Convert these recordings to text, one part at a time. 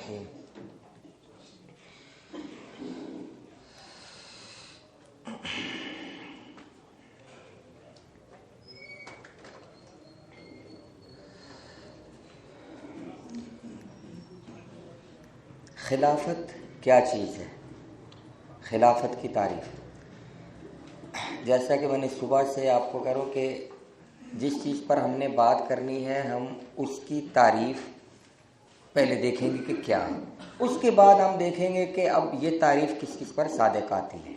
الرحیم۔ خلافت کیا چیز ہے؟ خلافت کی تعریف، جیسا کہ میں نے صبح سے آپ کو کہہ رہا ہوں کہ جس چیز پر ہم نے بات کرنی ہے ہم اس کی تعریف پہلے دیکھیں گے کہ کیا ہے، اس کے بعد ہم دیکھیں گے کہ اب یہ تعریف کس کس پر صادق آتی ہے۔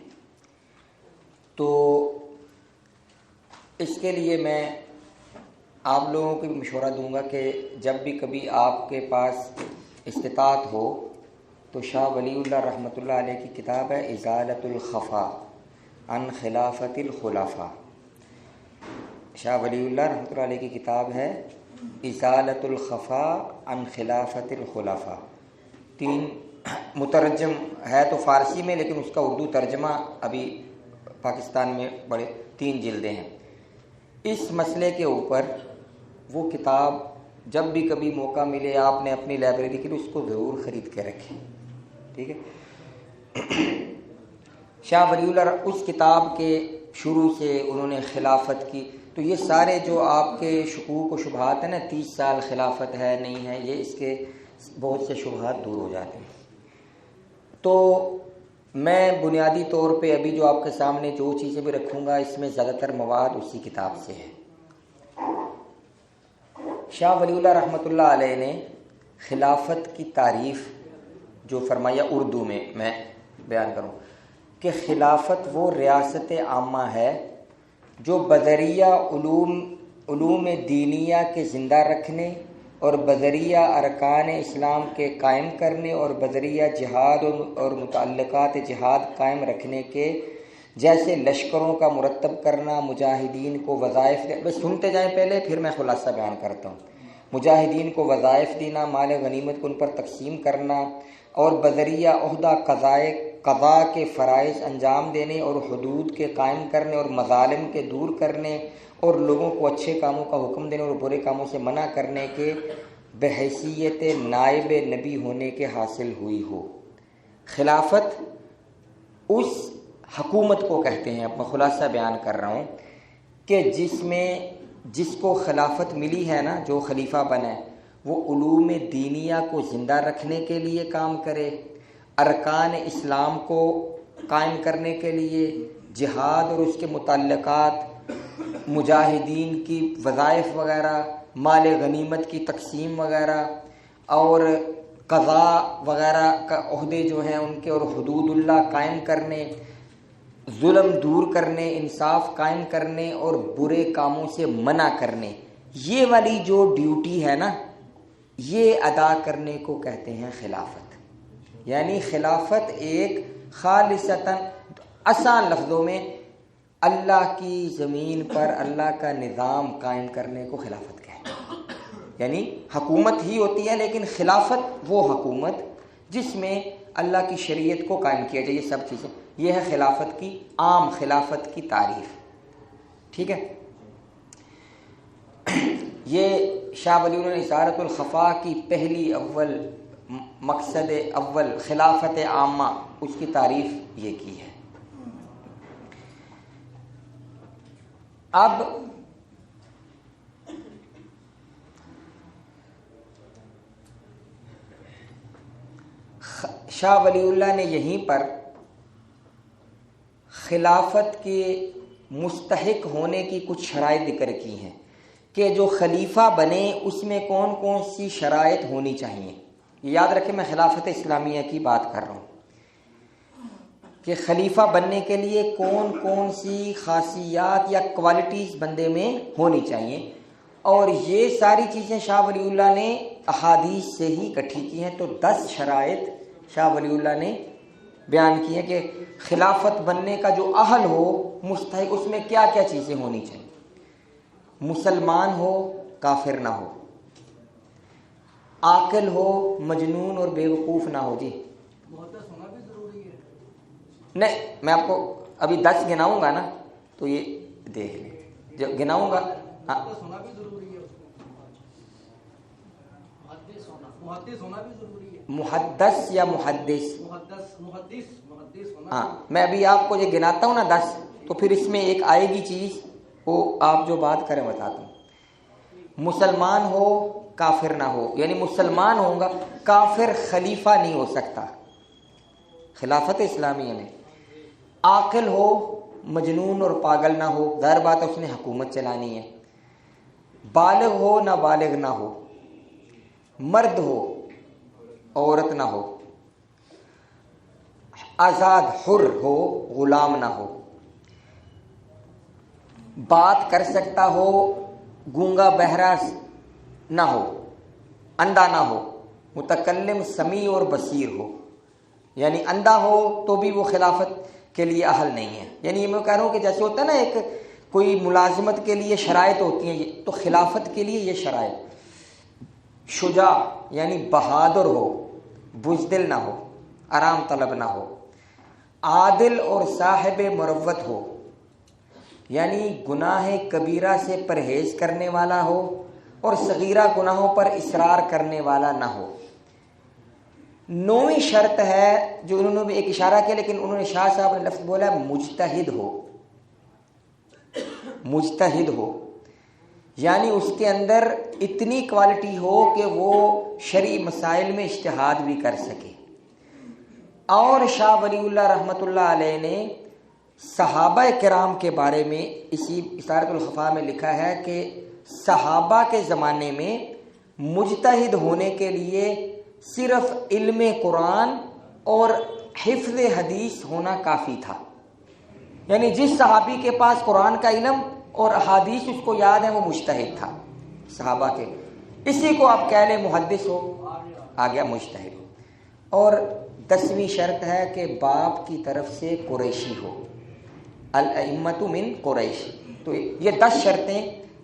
تو اس کے لیے میں آپ لوگوں کو بھی مشورہ دوں گا کہ جب بھی کبھی آپ کے پاس استطاعت ہو تو شاہ ولی اللہ رحمۃ اللہ علیہ کی کتاب ہے ازالۃ الخفا عن خلافت الخلفاء۔ شاہ ولی اللہ رحمۃ اللہ علیہ کی کتاب ہے ازالۃ الخفا عن خلافت الخلفاء۔ 3 مترجم ہے تو فارسی میں، لیکن اس کا اردو ترجمہ ابھی پاکستان میں بڑے 3 جلدیں ہیں۔ اس مسئلے کے اوپر وہ کتاب جب بھی کبھی موقع ملے آپ نے اپنی لائبریری کے لیے اس کو ضرور خرید کے رکھیں، ٹھیک ہے۔ شاہ ولی اللہ اس کتاب کے شروع سے انہوں نے خلافت کی، تو یہ سارے جو آپ کے شکوک و شبہات ہیں نا 30 سال خلافت ہے نہیں ہے، یہ اس کے بہت سے شبہات دور ہو جاتے ہیں۔ تو میں بنیادی طور پہ ابھی جو آپ کے سامنے جو چیزیں بھی رکھوں گا اس میں زیادہ تر مواد اسی کتاب سے ہے۔ شاہ ولی اللہ رحمۃ اللہ علیہ نے خلافت کی تعریف جو فرمایا اردو میں بیان کروں کہ خلافت وہ ریاست عامہ ہے جو بذریعہ علوم دینیہ کے زندہ رکھنے اور بذریعہ ارکان اسلام کے قائم کرنے اور بذریعہ جہاد اور متعلقات جہاد قائم رکھنے کے، جیسے لشکروں کا مرتب کرنا، مجاہدین کو وظائف بس سنتے جائیں پہلے پھر میں خلاصہ بیان کرتا ہوں۔ مجاہدین کو وظائف دینا، مال غنیمت کو ان پر تقسیم کرنا اور بذریعہ عہدہ قضاء کے فرائض انجام دینے اور حدود کے قائم کرنے اور مظالم کے دور کرنے اور لوگوں کو اچھے کاموں کا حکم دینے اور برے کاموں سے منع کرنے کے بحیثیت نائب نبی ہونے کے حاصل ہوئی ہو۔ خلافت اس حکومت کو کہتے ہیں، اب میں خلاصہ بیان کر رہا ہوں کہ جس کو خلافت ملی ہے نا، جو خلیفہ بنے وہ علوم دینیہ کو زندہ رکھنے کے لیے کام کرے، ارکان اسلام کو قائم کرنے کے لیے، جہاد اور اس کے متعلقات، مجاہدین کی وظائف وغیرہ، مال غنیمت کی تقسیم وغیرہ اور قضاء وغیرہ کا عہدے جو ہیں ان کے اور حدود اللہ قائم کرنے، ظلم دور کرنے، انصاف قائم کرنے اور برے کاموں سے منع کرنے، یہ والی جو ڈیوٹی ہے نا یہ ادا کرنے کو کہتے ہیں خلافت۔ یعنی خلافت ایک خالصتاً آسان لفظوں میں اللہ کی زمین پر اللہ کا نظام قائم کرنے کو خلافت کہتے ہیں۔ یعنی حکومت ہی ہوتی ہے لیکن خلافت وہ حکومت جس میں اللہ کی شریعت کو قائم کیا جائے، یہ سب چیزیں، یہ ہے خلافت کی عام خلافت کی تعریف، ٹھیک ہے۔ یہ شاہ ولی اللہ نے ازالۃ الخفا کی پہلی مقصد اول خلافت عامہ اس کی تعریف یہ کی ہے۔ اب شاہ ولی اللہ نے یہیں پر خلافت کے مستحق ہونے کی کچھ شرائط ذکر کی ہیں کہ جو خلیفہ بنے اس میں کون کون سی شرائط ہونی چاہیے۔ یاد رکھیں میں خلافت اسلامیہ کی بات کر رہا ہوں کہ خلیفہ بننے کے لیے کون کون سی خاصیات یا کوالٹیز بندے میں ہونی چاہیے، اور یہ ساری چیزیں شاہ ولی اللہ نے احادیث سے ہی اکٹھی کی ہیں۔ تو 10 شرائط شاہ ولی اللہ نے بیان کی ہے کہ خلافت بننے کا جو اہل ہو مستحق، اس میں کیا کیا چیزیں ہونی چاہیے۔ مسلمان ہو، کافر نہ ہو، عاقل ہو، مجنون اور بے وقوف نہ ہو۔ جی محدث ہونا بھی ضروری ہے؟ نہیں، میں آپ کو ابھی 10 گناؤں گا نا تو یہ دیکھ لیں، جب گناؤں گا محدث ہونا بھی ضروری ہے، اس کو محدث ہونا بھی ضروری ہے۔ محدث یا محدث؟ محدث ہونا. ہاں میں ابھی آپ کو یہ گناتا ہوں نا 10، تو پھر اس میں ایک آئے گی چیز، وہ آپ جو بات کریں بتاتا ہوں. مسلمان ہو کافر نہ ہو، یعنی مسلمان ہوگا کافر خلیفہ نہیں ہو سکتا خلافت اسلامیہ میں. عاقل ہو، مجنون اور پاگل نہ ہو، ظاہر بات ہے اس نے حکومت چلانی ہے. بالغ ہو نہ بالغ نہ ہو، مرد ہو عورت نہ ہو، آزاد حر ہو غلام نہ ہو، بات کر سکتا ہو گونگا بہرا نہ ہو، اندھا نہ ہو، متکلم سمیع اور بصیر ہو. یعنی اندھا ہو تو بھی وہ خلافت کے لیے اہل نہیں ہے. یعنی میں کہہ رہا ہوں کہ جیسے ہوتا ہے نا ایک کوئی ملازمت کے لیے شرائط ہوتی ہیں، تو خلافت کے لیے یہ شرائط. شجاع یعنی بہادر ہو، بزدل نہ ہو، آرام طلب نہ ہو. عادل اور صاحب مروت ہو، یعنی گناہ کبیرہ سے پرہیز کرنے والا ہو اور صغیرہ گناہوں پر اصرار کرنے والا نہ ہو. 9ویں شرط ہے جو انہوں نے بھی ایک اشارہ کیا، لیکن انہوں نے شاہ صاحب نے لفظ بولا مجتہد ہو. مجتہد ہو یعنی اس کے اندر اتنی کوالٹی ہو کہ وہ شرعی مسائل میں اجتہاد بھی کر سکے. اور شاہ ولی اللہ رحمۃ اللہ علیہ نے صحابہ کرام کے بارے میں اسی اثارۃ الخفا میں لکھا ہے کہ صحابہ کے زمانے میں مجتہد ہونے کے لیے صرف علم قرآن اور حفظ حدیث ہونا کافی تھا. یعنی جس صحابی کے پاس قرآن کا علم اور احادیث اس کو یاد ہے وہ مجتہد تھا صحابہ کے. اسی کو آپ کہہ لیں محدث ہو، آ گیا مجتہد. اور 10ویں شرط ہے کہ باپ کی طرف سے قریشی ہو، الائمۃ من قریش. تو یہ 10 شرطیں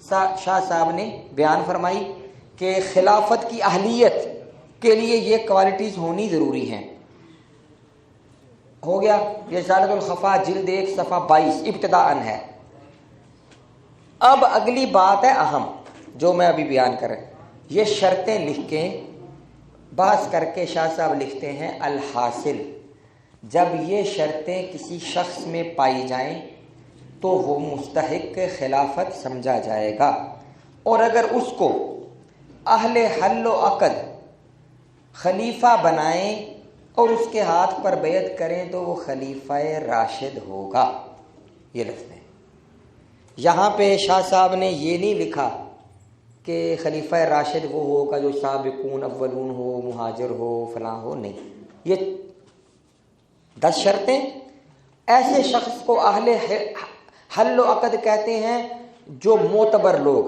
شاہ صاحب نے بیان فرمائی کہ خلافت کی اہلیت کے لیے یہ کوالٹیز ہونی ضروری ہیں. ہو گیا. یہ اثارۃ الخفا جلد 1 صفحہ 22 ابتداءً ہے. اب اگلی بات ہے اہم جو میں ابھی بیان کر رہا ہوں. یہ شرطیں لکھ کے بحث کر کے شاہ صاحب لکھتے ہیں الحاصل، جب یہ شرطیں کسی شخص میں پائی جائیں تو وہ مستحق خلافت سمجھا جائے گا، اور اگر اس کو اہل حل و عقد خلیفہ بنائیں اور اس کے ہاتھ پر بیعت کریں تو وہ خلیفہ راشد ہوگا. یہ لفظ ہے. یہاں پہ شاہ صاحب نے یہ نہیں لکھا کہ خلیفہ راشد وہ ہوگا جو سابقون اولون ہو، مہاجر ہو، فلاں ہو. نہیں، یہ 10 شرطیں ایسے شخص کو اہل حل و عقد کہتے ہیں جو معتبر لوگ.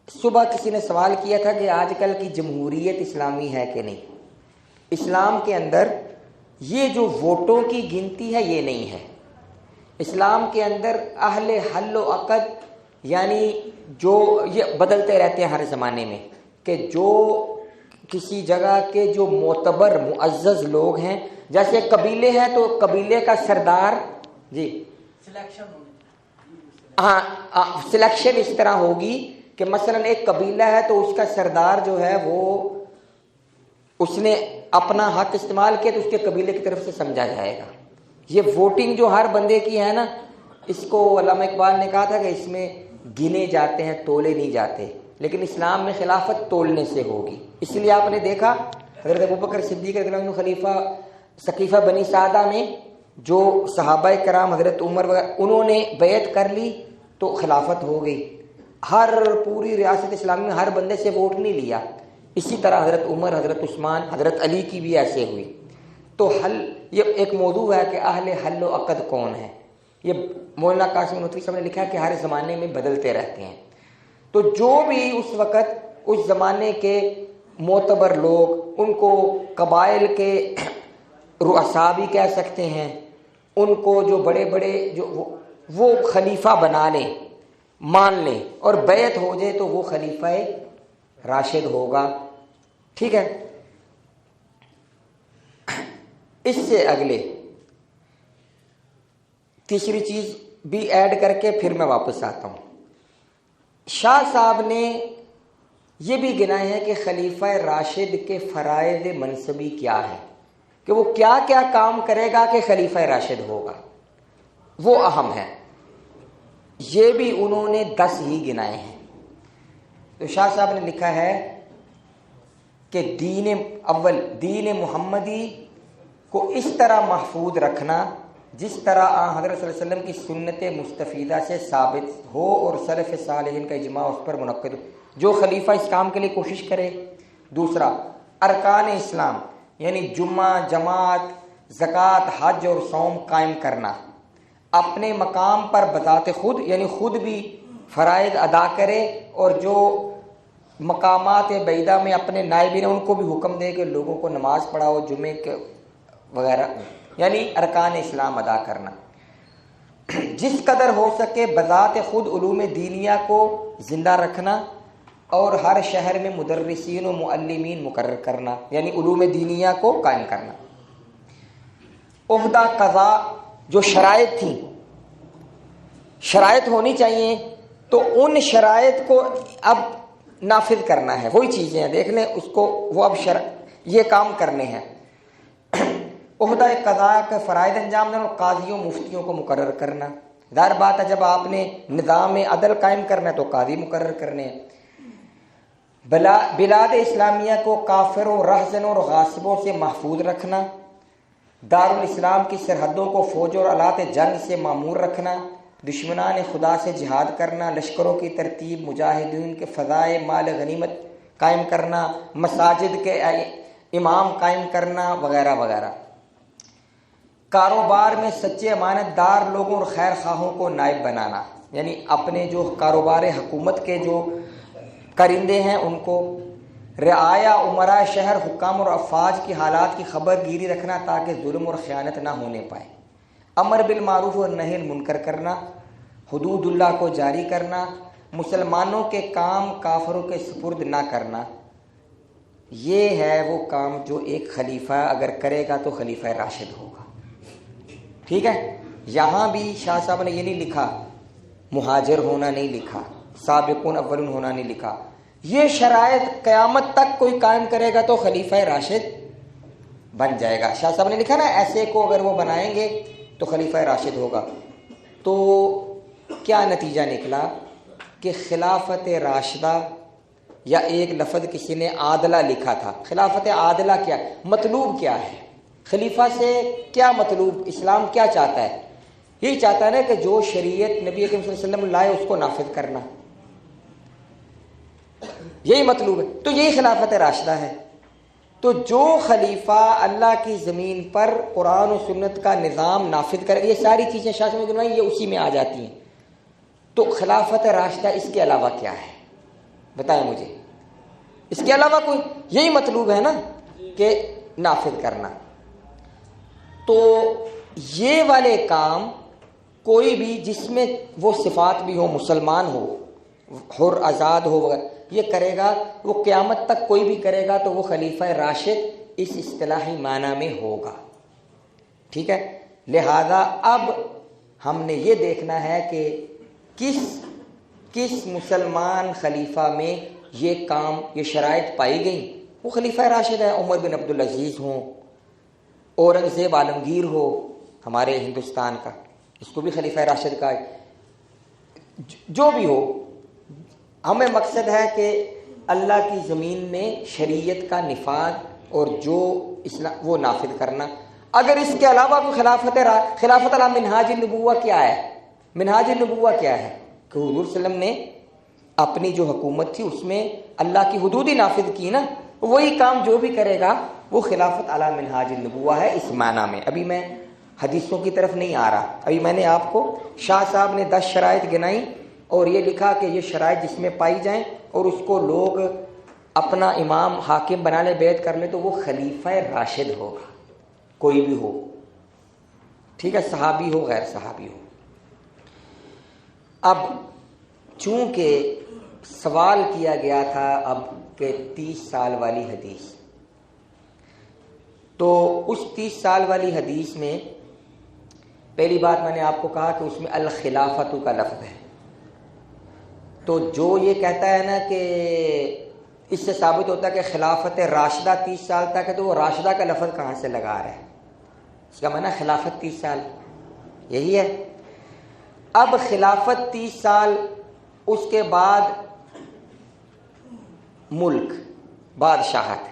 صبح کسی نے سوال کیا تھا کہ آج کل کی جمہوریت اسلامی ہے کہ نہیں. اسلام کے اندر یہ جو ووٹوں کی گنتی ہے یہ نہیں ہے. اسلام کے اندر اہل حل و عقد یعنی جو یہ بدلتے رہتے ہیں ہر زمانے میں، کہ جو کسی جگہ کے جو معتبر معزز لوگ ہیں، جیسے قبیلے ہیں تو قبیلے کا سردار جی سلیکشن اس طرح ہوگی کہ مثلا ایک قبیلہ ہے تو اس کا سردار جو ہے وہ اس نے اپنا حق استعمال کیا تو اس کے قبیلے کی طرف سے سمجھا جائے گا. یہ ووٹنگ جو ہر بندے کی ہے نا، اس کو علامہ اقبال نے کہا تھا کہ اس میں گنے جاتے ہیں، تولے نہیں جاتے. لیکن اسلام میں خلافت تولنے سے ہوگی. اس لیے آپ نے دیکھا حضرت ابوبکر صدیق رضی اللہ عنہ خلیفہ ثقیفہ بنی سعدہ میں جو صحابہ کرام حضرت عمر وغیرہ انہوں نے بیعت کر لی تو خلافت ہو گئی. ہر پوری ریاست اسلامی میں ہر بندے سے ووٹ نہیں لیا. اسی طرح حضرت عمر، حضرت عثمان، حضرت علی کی بھی ایسے ہوئی. تو یہ ایک موضوع ہے کہ اہل حل و عقد کون ہے. یہ مولانا قاسم نوتوی صاحب نے لکھا ہے کہ ہر زمانے میں بدلتے رہتے ہیں. تو جو بھی اس وقت اس زمانے کے معتبر لوگ، ان کو قبائل کے رؤساء بھی کہہ سکتے ہیں، ان کو جو بڑے بڑے جو وہ خلیفہ بنا لیں، مان لیں اور بیعت ہو جائے تو وہ خلیفہ راشد ہوگا. ٹھیک ہے. اس سے اگلے تیسری چیز بھی ایڈ کر کے پھر میں واپس آتا ہوں. شاہ صاحب نے یہ بھی گنائے ہیں کہ خلیفہ راشد کے فرائض منصبی کیا ہے، کہ وہ کیا کیا کام کرے گا کہ خلیفہ راشد ہوگا، وہ اہم ہے۔ یہ بھی انہوں نے 10 ہی گنائے ہیں۔ تو شاہ صاحب نے لکھا ہے کہ دین محمدی کو اس طرح محفوظ رکھنا جس طرح حضرت صلی اللہ علیہ وسلم کی سنت مستفیدہ سے ثابت ہو اور سلف صالحین کا اجماع اس پر منعقد ہو، جو خلیفہ اس کام کے لیے کوشش کرے۔ دوسرا، ارکان اسلام یعنی جمعہ، جماعت، زکوٰۃ، حج اور صوم قائم کرنا، اپنے مقام پر بذات خود یعنی خود بھی فرائض ادا کرے، اور جو مقامات بعیدہ میں اپنے نائبین ان کو بھی حکم دے کہ لوگوں کو نماز پڑھاؤ جمعے کے وغیرہ، یعنی ارکان اسلام ادا کرنا۔ جس قدر ہو سکے بذات خود علوم دینیہ کو زندہ رکھنا اور ہر شہر میں مدرسین و معلمین مقرر کرنا، یعنی علوم دینیہ کو قائم کرنا۔ عہدہ قضاء، جو شرائط تھیں، شرائط ہونی چاہیے تو ان شرائط کو اب نافذ کرنا ہے، وہی چیزیں ہیں، دیکھ لیں اس کو، وہ اب یہ کام کرنے ہیں۔ عہدہ قضاء کے فرائض انجام دینا اور قاضیوں مفتیوں کو مقرر کرنا۔ ظاہر بات ہے جب آپ نے نظام عدل قائم کرنا ہے تو قاضی مقرر کرنے ہیں۔ بلاد اسلامیہ کو کافروں، رہزنوں اور غاصبوں سے محفوظ رکھنا، دارالاسلام کی سرحدوں کو فوج اور آلات جنگ سے معمور رکھنا، دشمنان خدا سے جہاد کرنا، لشکروں کی ترتیب، مجاہدین کے فضائے مال غنیمت قائم کرنا، مساجد کے امام قائم کرنا وغیرہ وغیرہ۔ کاروبار میں سچے امانت دار لوگوں اور خیر خواہوں کو نائب بنانا، یعنی اپنے جو کاروبار حکومت کے جو کرندے ہیں ان کو۔ رعایا، امراء شہر، حکام اور افواج کی حالات کی خبر گیری رکھنا تاکہ ظلم اور خیانت نہ ہونے پائے۔ امر بالمعروف اور نہی المنکر کرنا، حدود اللہ کو جاری کرنا، مسلمانوں کے کام کافروں کے سپرد نہ کرنا۔ یہ ہے وہ کام جو ایک خلیفہ اگر کرے گا تو خلیفہ راشد ہوگا۔ ٹھیک ہے، یہاں بھی شاہ صاحب نے یہ نہیں لکھا مہاجر ہونا، نہیں لکھا سابقون اولون ہونا، نہیں لکھا۔ یہ شرائط قیامت تک کوئی قائم کرے گا تو خلیفہ راشد بن جائے گا۔ شاہ صاحب نے لکھا نا ایسے کو اگر وہ بنائیں گے تو خلیفہ راشد ہوگا۔ تو کیا نتیجہ نکلا کہ خلافت راشدہ، یا ایک لفظ کسی نے عادلہ لکھا تھا، خلافت عادلہ کیا، مطلوب کیا ہے، خلیفہ سے کیا مطلوب، اسلام کیا چاہتا ہے؟ یہی چاہتا ہے نا کہ جو شریعت نبی اکرم صلی اللہ علیہ وسلم لائے اس کو نافذ کرنا، یہی مطلوب ہے۔ تو یہی خلافت راشدہ ہے۔ تو جو خلیفہ اللہ کی زمین پر قرآن و سنت کا نظام نافذ کرے، یہ ساری چیزیں شاہ صاحب نے گنوائی، یہ اسی میں آ جاتی ہیں۔ تو خلافت راشدہ اس کے علاوہ کیا ہے بتائیں مجھے، اس کے علاوہ کوئی، یہی مطلوب ہے نا کہ نافذ کرنا۔ تو یہ والے کام کوئی بھی جس میں وہ صفات بھی ہو، مسلمان ہو، حر آزاد ہو وغیرہ، یہ کرے گا، وہ قیامت تک کوئی بھی کرے گا تو وہ خلیفہ راشد اس اصطلاحی معنی میں ہوگا۔ ٹھیک ہے، لہذا اب ہم نے یہ دیکھنا ہے کہ کس مسلمان خلیفہ میں یہ کام، یہ شرائط پائی گئی، وہ خلیفہ راشد ہے۔ عمر بن عبدالعزیز ہوں، اورنگزیب عالمگیر ہو ہمارے ہندوستان کا، اس کو بھی خلیفہ راشد کا ہے، جو بھی ہو، ہمیں مقصد ہے کہ اللہ کی زمین میں شریعت کا نفاذ اور جو اسلام وہ نافذ کرنا۔ اگر اس کے علاوہ بھی خلافت علی منہاج النبوہ کیا ہے، منہاج النبوہ کیا ہے کہ حضور صلی اللہ علیہ وسلم نے اپنی جو حکومت تھی اس میں اللہ کی حدود ہی نافذ کی نا، وہی کام جو بھی کرے گا وہ خلافت علی منہاج النبوہ ہے اس معنی میں۔ ابھی میں حدیثوں کی طرف نہیں آ رہا، ابھی میں نے آپ کو شاہ صاحب نے 10 شرائط گنائی اور یہ لکھا کہ یہ شرائط جس میں پائی جائیں اور اس کو لوگ اپنا امام حاکم بنا لے، بیعت کر لے، تو وہ خلیفہ راشد ہوگا، کوئی بھی ہو، ٹھیک ہے، صحابی ہو غیر صحابی ہو۔ اب چونکہ سوال کیا گیا تھا اب کہ 30 سال والی حدیث، تو اس 30 سال والی حدیث میں پہلی بات میں نے آپ کو کہا کہ اس میں الخلافت کا لفظ ہے۔ تو جو یہ کہتا ہے نا کہ اس سے ثابت ہوتا ہے کہ خلافت راشدہ 30 سال تک ہے، تو وہ راشدہ کا لفظ کہاں سے لگا رہا ہے؟ اس کا معنی خلافت 30 سال یہی ہے۔ اب خلافت 30 سال، اس کے بعد ملک، بادشاہت۔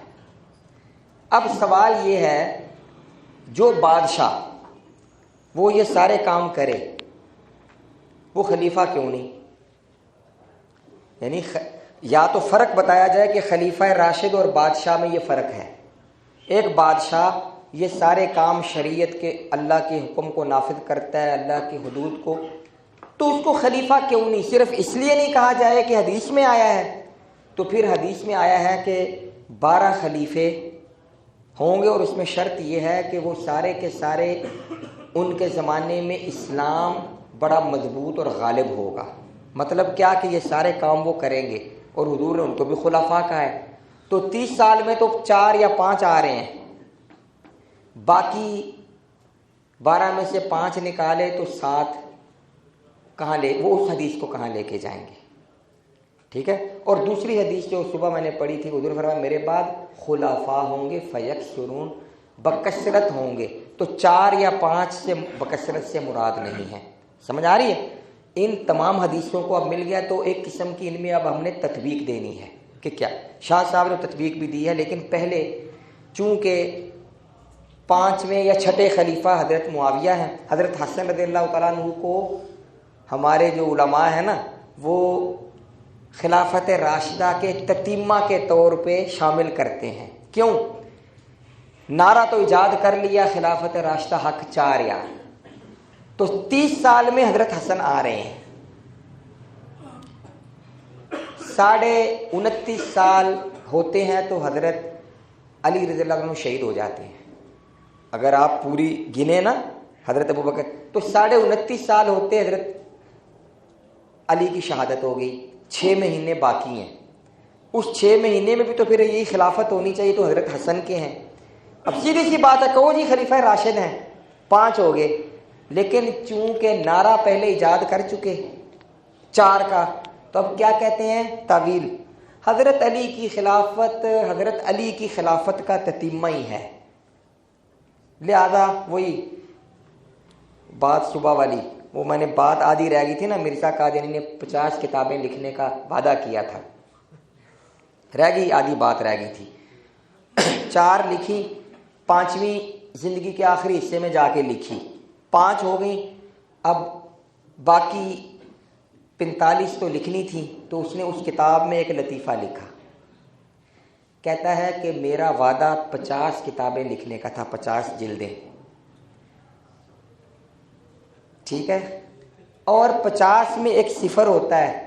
اب سوال یہ ہے، جو بادشاہ وہ یہ سارے کام کرے، وہ خلیفہ کیوں نہیں؟ یعنی یا تو فرق بتایا جائے کہ خلیفہ راشد اور بادشاہ میں یہ فرق ہے۔ ایک بادشاہ یہ سارے کام شریعت کے، اللہ کے حکم کو نافذ کرتا ہے، اللہ کی حدود کو، تو اس کو خلیفہ کیوں نہیں؟ صرف اس لیے نہیں کہا جائے کہ حدیث میں آیا ہے، تو پھر حدیث میں آیا ہے کہ 12 خلیفے ہوں گے، اور اس میں شرط یہ ہے کہ وہ سارے کے سارے ان کے زمانے میں اسلام بڑا مضبوط اور غالب ہوگا۔ مطلب کیا کہ یہ سارے کام وہ کریں گے، اور حضور نے ان کو بھی خلفاء کہا ہے۔ تو 30 سال میں تو 4 یا 5 آ رہے ہیں، باقی 12 میں سے 5 نکالے تو 7 کہاں لے، وہ اس حدیث کو کہاں لے کے جائیں گے؟ ٹھیک ہے۔ اور دوسری حدیث جو صبح میں نے پڑھی تھی، حضور فرمایا میرے بعد خلفاء ہوں گے فیکثرون، بکثرت ہوں گے، تو 4 یا 5 سے بکثرت سے مراد نہیں ہے۔ سمجھ آ رہی ہے؟ ان تمام حدیثوں کو اب مل گیا، تو ایک قسم کی ان میں اب ہم نے تطبیق دینی ہے کہ کیا شاہ صاحب نے تطبیق بھی دی ہے، لیکن پہلے چونکہ 5ویں یا 6ٹھے خلیفہ حضرت معاویہ ہیں، حضرت حسن رضی اللہ تعالیٰ عنہ کو ہمارے جو علماء ہیں نا، وہ خلافت راشدہ کے تتمہ کے طور پہ شامل کرتے ہیں۔ کیوں؟ نعرہ تو ایجاد کر لیا خلافت راشدہ حق 4 یا، تو 30 سال میں حضرت حسن آ رہے ہیں، 29.5 سال ہوتے ہیں تو حضرت علی رضی اللہ عنہ شہید ہو جاتے ہیں۔ اگر آپ پوری گنے نا حضرت ابوبکر، تو 29.5 سال ہوتے حضرت علی کی شہادت ہو گئی، 6 مہینے باقی ہیں۔ اس 6 مہینے میں بھی تو پھر یہی خلافت ہونی چاہیے، تو حضرت حسن کے ہیں۔ اب سیدھی سی بات ہے، کہو جی خلیفہ راشد ہیں، 5 ہو گئے، لیکن چونکہ نعرہ پہلے ایجاد کر چکے 4 کا، تو اب کیا کہتے ہیں؟ تعویل۔ حضرت علی کی خلافت حضرت علی کی خلافت کا تتمہ ہی ہے، لہذا وہی بات صبح والی، وہ میں نے بات آدھی رہ گئی تھی نا، مرزا قادیانی نے 50 کتابیں لکھنے کا وعدہ کیا تھا، رہ گئی آدھی بات رہ گئی تھی، 4 لکھی، 5ویں زندگی کے آخری حصے میں جا کے لکھی، 5 ہو گئی، اب باقی 45 تو لکھنی تھی، تو اس نے اس کتاب میں ایک لطیفہ لکھا، کہتا ہے کہ میرا وعدہ 50 کتابیں لکھنے کا تھا، 50 جلدیں، ٹھیک ہے، اور 50 میں ایک صفر ہوتا ہے،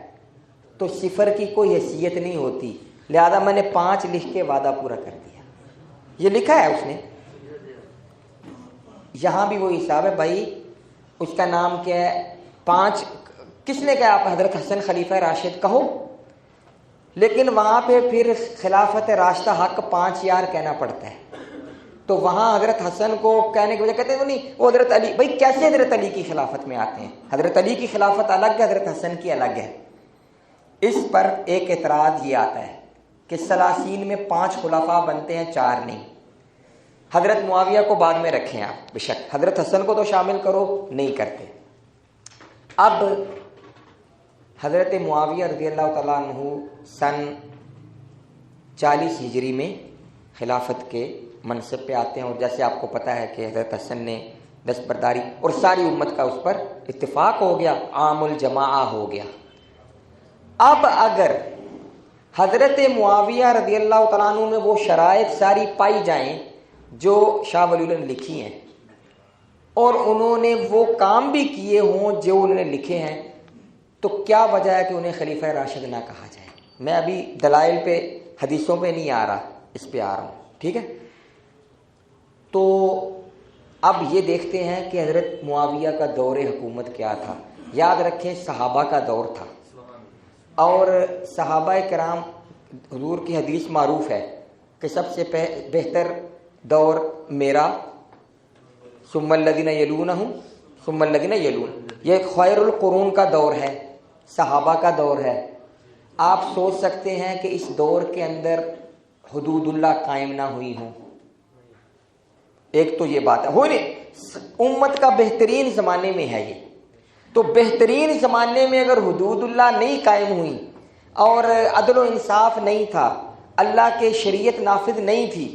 تو صفر کی کوئی حیثیت نہیں ہوتی، لہذا میں نے 5 لکھ کے وعدہ پورا کر دیا۔ یہ لکھا ہے اس نے، یہاں بھی وہی حساب ہے بھائی، اس کا نام کیا ہے؟ 5 کس نے کہا آپ حضرت حسن خلیفہ راشد کہو، لیکن وہاں پہ پھر خلافت راشدہ حق 5 یار کہنا پڑتا ہے، تو وہاں حضرت حسن کو کہنے کی وجہ کہتے ہیں وہ نہیں، وہ حضرت علی، بھائی کیسے حضرت علی کی خلافت میں آتے ہیں؟ حضرت علی کی خلافت الگ ہے، حضرت حسن کی الگ ہے۔ اس پر ایک اعتراض یہ آتا ہے کہ 30 میں 5 خلفاء بنتے ہیں، 4 نہیں۔ حضرت معاویہ کو بعد میں رکھیں آپ، بے شک حضرت حسن کو تو شامل کرو، نہیں کرتے۔ اب حضرت معاویہ رضی اللہ تعالیٰ عنہ سن 40 ہجری میں خلافت کے منصب پہ آتے ہیں، اور جیسے آپ کو پتہ ہے کہ حضرت حسن نے دستبرداری، اور ساری امت کا اس پر اتفاق ہو گیا، عام الجماعہ ہو گیا۔ اب اگر حضرت معاویہ رضی اللہ تعالیٰ عنہ میں وہ شرائط ساری پائی جائیں جو شاہ ولی اللہ نے لکھی ہیں، اور انہوں نے وہ کام بھی کیے ہوں جو انہوں نے لکھے ہیں، تو کیا وجہ ہے کہ انہیں خلیفہ راشد نہ کہا جائے؟ میں ابھی دلائل پہ، حدیثوں پہ نہیں آ رہا، اس پہ آ رہا ہوں، ٹھیک ہے؟ تو اب یہ دیکھتے ہیں کہ حضرت معاویہ کا دور حکومت کیا تھا۔ یاد رکھیں صحابہ کا دور تھا، اور صحابہ کرام، حضور کی حدیث معروف ہے کہ سب سے بہتر دور میرا، ثم الذین یلونہم ثم الذین یلون، یہ خیر القرون کا دور ہے، صحابہ کا دور ہے، آپ سوچ سکتے ہیں کہ اس دور کے اندر حدود اللہ قائم نہ ہوئی ہوں؟ ایک تو یہ بات ہے، ہو نہیں، امت کا بہترین زمانے میں ہے یہ، تو بہترین زمانے میں اگر حدود اللہ نہیں قائم ہوئی اور عدل و انصاف نہیں تھا، اللہ کے شریعت نافذ نہیں تھی،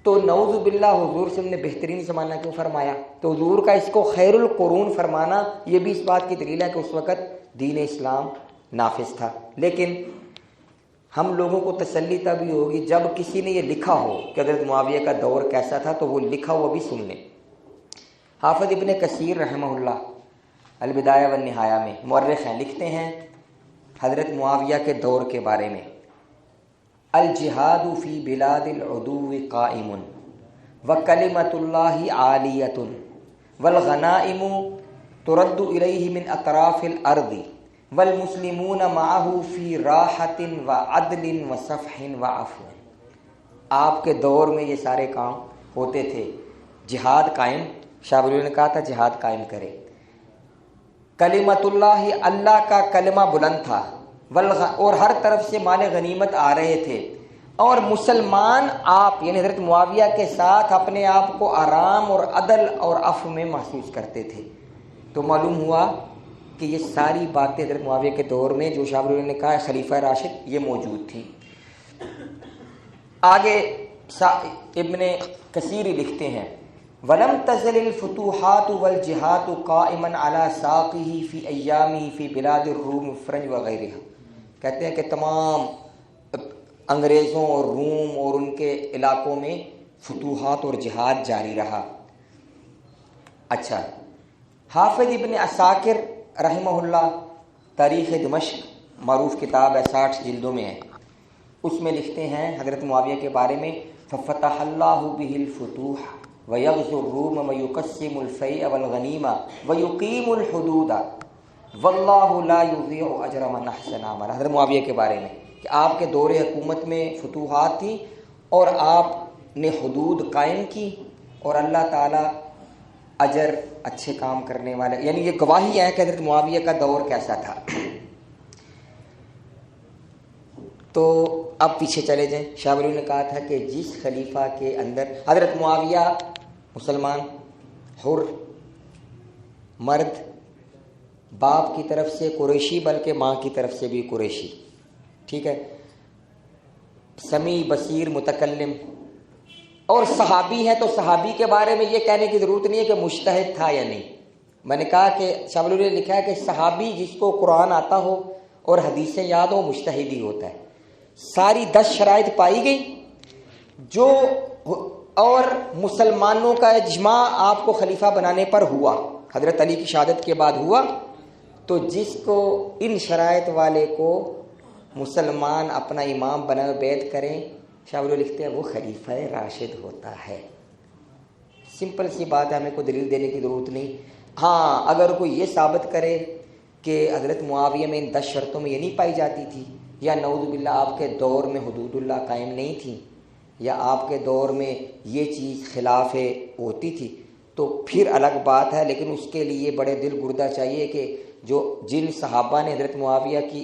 تو نعوذ باللہ حضور سے نے بہترین زمانہ کیوں فرمایا؟ تو حضور کا اس کو خیر القرون فرمانا یہ بھی اس بات کی دلیل ہے کہ اس وقت دین اسلام نافذ تھا۔ لیکن ہم لوگوں کو تسلی تبھی ہوگی جب کسی نے یہ لکھا ہو کہ حضرت معاویہ کا دور کیسا تھا، تو وہ لکھا ہوا بھی سن لیں۔ حافظ ابن کثیر رحمہ اللہ البدایہ والنہایہ میں مورخ ہیں، لکھتے ہیں حضرت معاویہ کے دور کے بارے میں، الجہاد فی بلاد العدو قائم وکلمۃ اللہ عالیۃ والغنائم ترد الیہ من اطراف الارض والمسلمون معہ فی راحۃ وعدل وصفح وعفو۔ آپ کے دور میں یہ سارے کام ہوتے تھے، جہاد قائم، شاہ ولی نے کہا تھا جہاد قائم کرے، کلمت اللہ، اللہ کا کلمہ بلند تھا، اور ہر طرف سے مال غنیمت آ رہے تھے، اور مسلمان آپ یعنی حضرت معاویہ کے ساتھ اپنے آپ کو آرام اور عدل اور عفو میں محسوس کرتے تھے۔ تو معلوم ہوا کہ یہ ساری باتیں حضرت معاویہ کے دور میں جو شاہ ولی نے کہا ہے خلیفہ راشد، یہ موجود تھی۔ آگے ابن کثیر لکھتے ہیں وَلَمْ تَزَلِ الْفُتُوحَاتُ وَالْجِهَاتُ قَائِمًا عَلَى سَاقِهِ فِي أَيَّامِهِ فِي بِلَادِ الرُّومِ وَفْرَنج وغیرہ۔ کہتے ہیں کہ تمام انگریزوں اور روم اور ان کے علاقوں میں فتوحات اور جہاد جاری رہا۔ اچھا، حافظ ابن عساکر رحمہ اللہ تاریخ دمشق معروف کتاب ہے، 60 جلدوں میں ہے، اس میں لکھتے ہیں حضرت معاویہ کے بارے میں فَفَتَحَ اللَّهُ بِهِ الْفُتُوحَ وَيَغْزُو الرُّومَ وَيُقَسِّمُ الْفَيْءَ وَالْغَنِيمَ وَيُقِيمُ الْحُدُودَ وَاللَّهُ لَا يُضِيعُ أَجْرَ مَنْ أَحْسَنَ عَمَلًا۔ حضرت معاویہ کے بارے میں کہ آپ کے دور حکومت میں فتوحات تھی اور آپ نے حدود قائم کی، اور اللہ تعالیٰ اجر اچھے کام کرنے والے، یعنی یہ گواہی ہے کہ حضرت معاویہ کا دور کیسا تھا۔ تو اب پیچھے چلے جائیں، شاہ ولی نے کہا تھا کہ جس خلیفہ کے اندر حضرت معاویہ مسلمان، حر، مرد، باپ کی طرف سے قریشی بلکہ ماں کی طرف سے بھی قریشی، ٹھیک ہے، سمیع بصیر متکلم، اور صحابی ہے، تو صحابی کے بارے میں یہ کہنے کی ضرورت نہیں ہے کہ مجتہد تھا یا نہیں۔ میں نے کہا کہ شاہ ولی نے لکھا ہے کہ صحابی جس کو قرآن آتا ہو اور حدیثیں یاد ہو مجتہد ہی ہوتا ہے۔ ساری 10 شرائط پائی گئی جو، اور مسلمانوں کا اجماع آپ کو خلیفہ بنانے پر ہوا، حضرت علی کی شہادت کے بعد ہوا، تو جس کو ان شرائط والے کو مسلمان اپنا امام بنا بیعت کریں، شاہ ولی لکھتے ہیں وہ خلیفہ راشد ہوتا ہے۔ سمپل سی بات ہے، ہمیں کوئی دلیل دینے کی ضرورت نہیں۔ ہاں، اگر کوئی یہ ثابت کرے کہ حضرت معاویہ میں ان 10 شرطوں میں یہ نہیں پائی جاتی تھی، یا نعوذ باللہ آپ کے دور میں حدود اللہ قائم نہیں تھی، یا آپ کے دور میں یہ چیز خلاف ہوتی تھی، تو پھر الگ بات ہے، لیکن اس کے لیے بڑے دل گردہ چاہیے کہ جو جن صحابہ نے حضرت معاویہ کی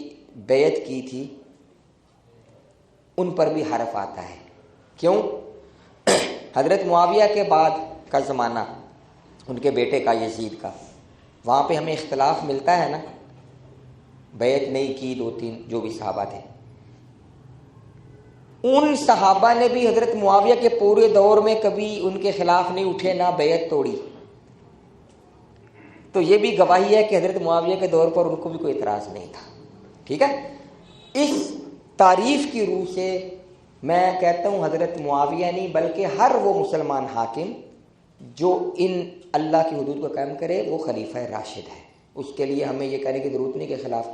بیعت کی تھی ان پر بھی حرف آتا ہے۔ کیوں؟ حضرت معاویہ کے بعد کا زمانہ، ان کے بیٹے کا یزید کا، وہاں پہ ہمیں اختلاف ملتا ہے نا، بیعت نہیں کی 2-3 جو بھی صحابہ تھے، ان صحابہ نے بھی حضرت معاویہ کے پورے دور میں کبھی ان کے خلاف نہیں اٹھے، نہ بیعت توڑی، تو یہ بھی گواہی ہے کہ حضرت معاویہ کے دور پر ان کو بھی کوئی اعتراض نہیں تھا، ٹھیک ہے۔ اس تعریف کی روح سے میں کہتا ہوں حضرت معاویہ نہیں بلکہ ہر وہ مسلمان حاکم جو ان اللہ کی حدود کو قائم کرے وہ خلیفہ راشد ہے، اس کے لیے ہمیں یہ کہنے کی ضرورت نہیں کہ خلاف۔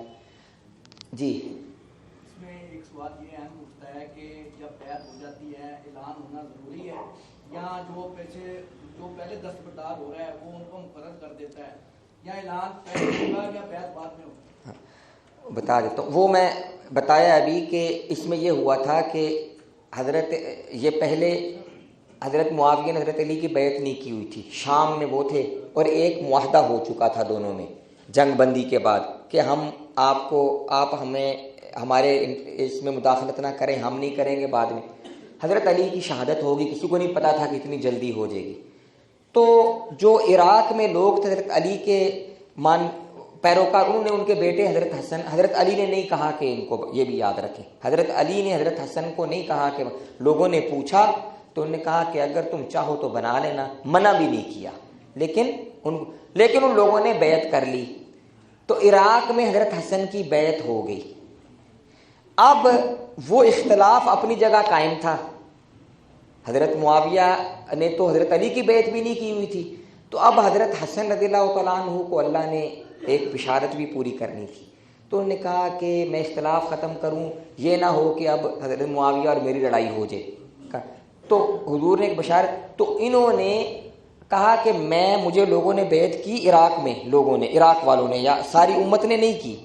جی، اس میں ایک سوال یہ اہم اٹھتا ہے کہ جب بیعت ہو جاتی ہے اعلان ہونا ضروری ہے، یا جو پہلے دستبردار ہو رہا ہے وہ ان کو مقرر کر دیتا ہے، یا اعلان پہلے ہوگا یا بیعت بعد میں ہوگا؟ بتا دیتا ہوں، وہ میں بتایا ابھی کہ اس میں یہ ہوا تھا کہ حضرت یہ پہلے حضرت معاویہ نے حضرت علی کی بیعت نہیں کی ہوئی تھی، شام میں وہ تھے، اور ایک معاہدہ ہو چکا تھا دونوں میں جنگ بندی کے بعد کہ ہم آپ ہمیں ہمارے اس میں مداخلت نہ کریں، ہم نہیں کریں گے بعد میں. حضرت علی کی شہادت ہوگی، کسی کو نہیں پتا تھا کہ اتنی جلدی ہو جائے گی. تو جو عراق میں لوگ تھے حضرت علی کے پیروکار، انہوں نے ان کے بیٹے حضرت حسن، حضرت علی نے نہیں کہا کہ ان کو یہ بھی یاد رکھیں، حضرت علی نے حضرت حسن کو نہیں کہا کہ، لوگوں نے پوچھا تو انہوں نے کہا کہ اگر تم چاہو تو بنا لینا، منع بھی نہیں کیا، لیکن ان لوگوں نے بیعت کر لی. تو عراق میں حضرت حسن کی بیعت ہو گئی. اب وہ اختلاف اپنی جگہ قائم تھا. حضرت معاویہ نے تو حضرت علی کی بیعت بھی نہیں کی ہوئی تھی، تو اب حضرت حسن رضی اللہ تعالیٰ عنہ کو اللہ نے ایک بشارت بھی پوری کرنی تھی. تو انہوں نے کہا کہ میں اختلاف ختم کروں، یہ نہ ہو کہ اب حضرت معاویہ اور میری لڑائی ہو جائے. تو حضور نے ایک بشارت، تو انہوں نے کہا کہ مجھے لوگوں نے بیعت کی عراق میں، لوگوں نے، عراق والوں نے یا ساری امت نے نہیں کی،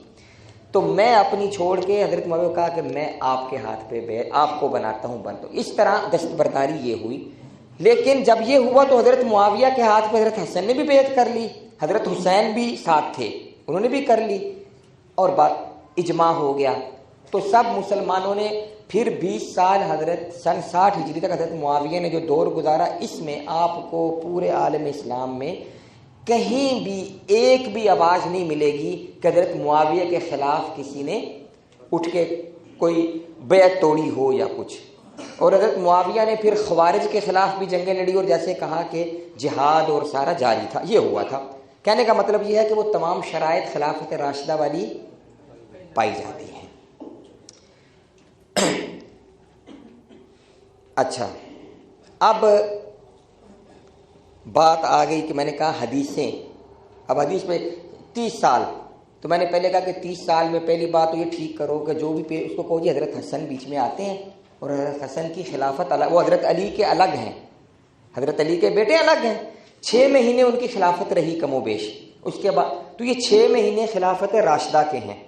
تو میں اپنی چھوڑ کے حضرت معاویہ کو کہا کہ میں آپ کے ہاتھ پہ بیعت آپ کو بناتا ہوں بن. تو اس طرح دستبرداری یہ ہوئی. لیکن جب یہ ہوا تو حضرت معاویہ کے ہاتھ پہ حضرت حسن نے بھی بیعت کر لی، حضرت حسین بھی ساتھ تھے، انہوں نے بھی کر لی، اور بات اجماع ہو گیا. تو سب مسلمانوں نے پھر 20 سال حضرت سن 60 ہجری تک حضرت معاویہ نے جو دور گزارا، اس میں آپ کو پورے عالم اسلام میں کہیں بھی ایک بھی آواز نہیں ملے گی کہ حضرت معاویہ کے خلاف کسی نے اٹھ کے کوئی بیعت توڑی ہو یا کچھ. اور حضرت معاویہ نے پھر خوارج کے خلاف بھی جنگیں لڑی، اور جیسے کہا کہ جہاد اور سارا جاری تھا، یہ ہوا تھا. کہنے کا مطلب یہ ہے کہ وہ تمام شرائط خلافت راشدہ والی پائی جاتی ہیں. اچھا، اب بات آ گئی کہ میں نے کہا حدیثیں. اب حدیث پہ 30 سال، تو میں نے پہلے کہا کہ 30 سال میں پہلی بات تو یہ ٹھیک کرو کہ جو بھی اس کو کہو جی حضرت حسن بیچ میں آتے ہیں، اور حضرت حسن کی خلافت الگ، وہ حضرت علی کے الگ ہیں، حضرت علی کے بیٹے الگ ہیں. 6 مہینے ان کی خلافت رہی کم و بیش، اس کے بعد تو یہ 6 مہینے خلافت راشدہ کے ہیں.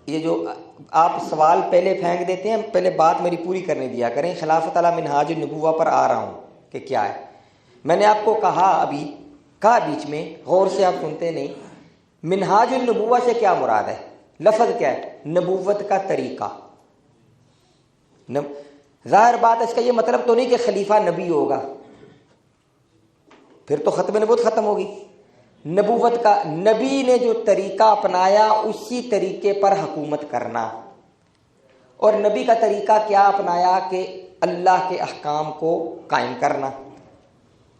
یہ جو آپ سوال پہلے پھینک دیتے ہیں، پہلے بات میری پوری کرنے دیا کریں. خلافت علی منہاج النبوہ پر آ رہا ہوں کہ کیا ہے. میں نے آپ کو کہا بیچ میں، غور سے آپ سنتے نہیں. منہاج النبوہ سے کیا مراد ہے؟ لفظ کیا ہے؟ نبوت کا طریقہ. ظاہر بات ہے اس کا یہ مطلب تو نہیں کہ خلیفہ نبی ہوگا، پھر تو ختم نبوت ختم ہوگی. نبوت کا، نبی نے جو طریقہ اپنایا اسی طریقے پر حکومت کرنا. اور نبی کا طریقہ کیا اپنایا؟ کہ اللہ کے احکام کو قائم کرنا.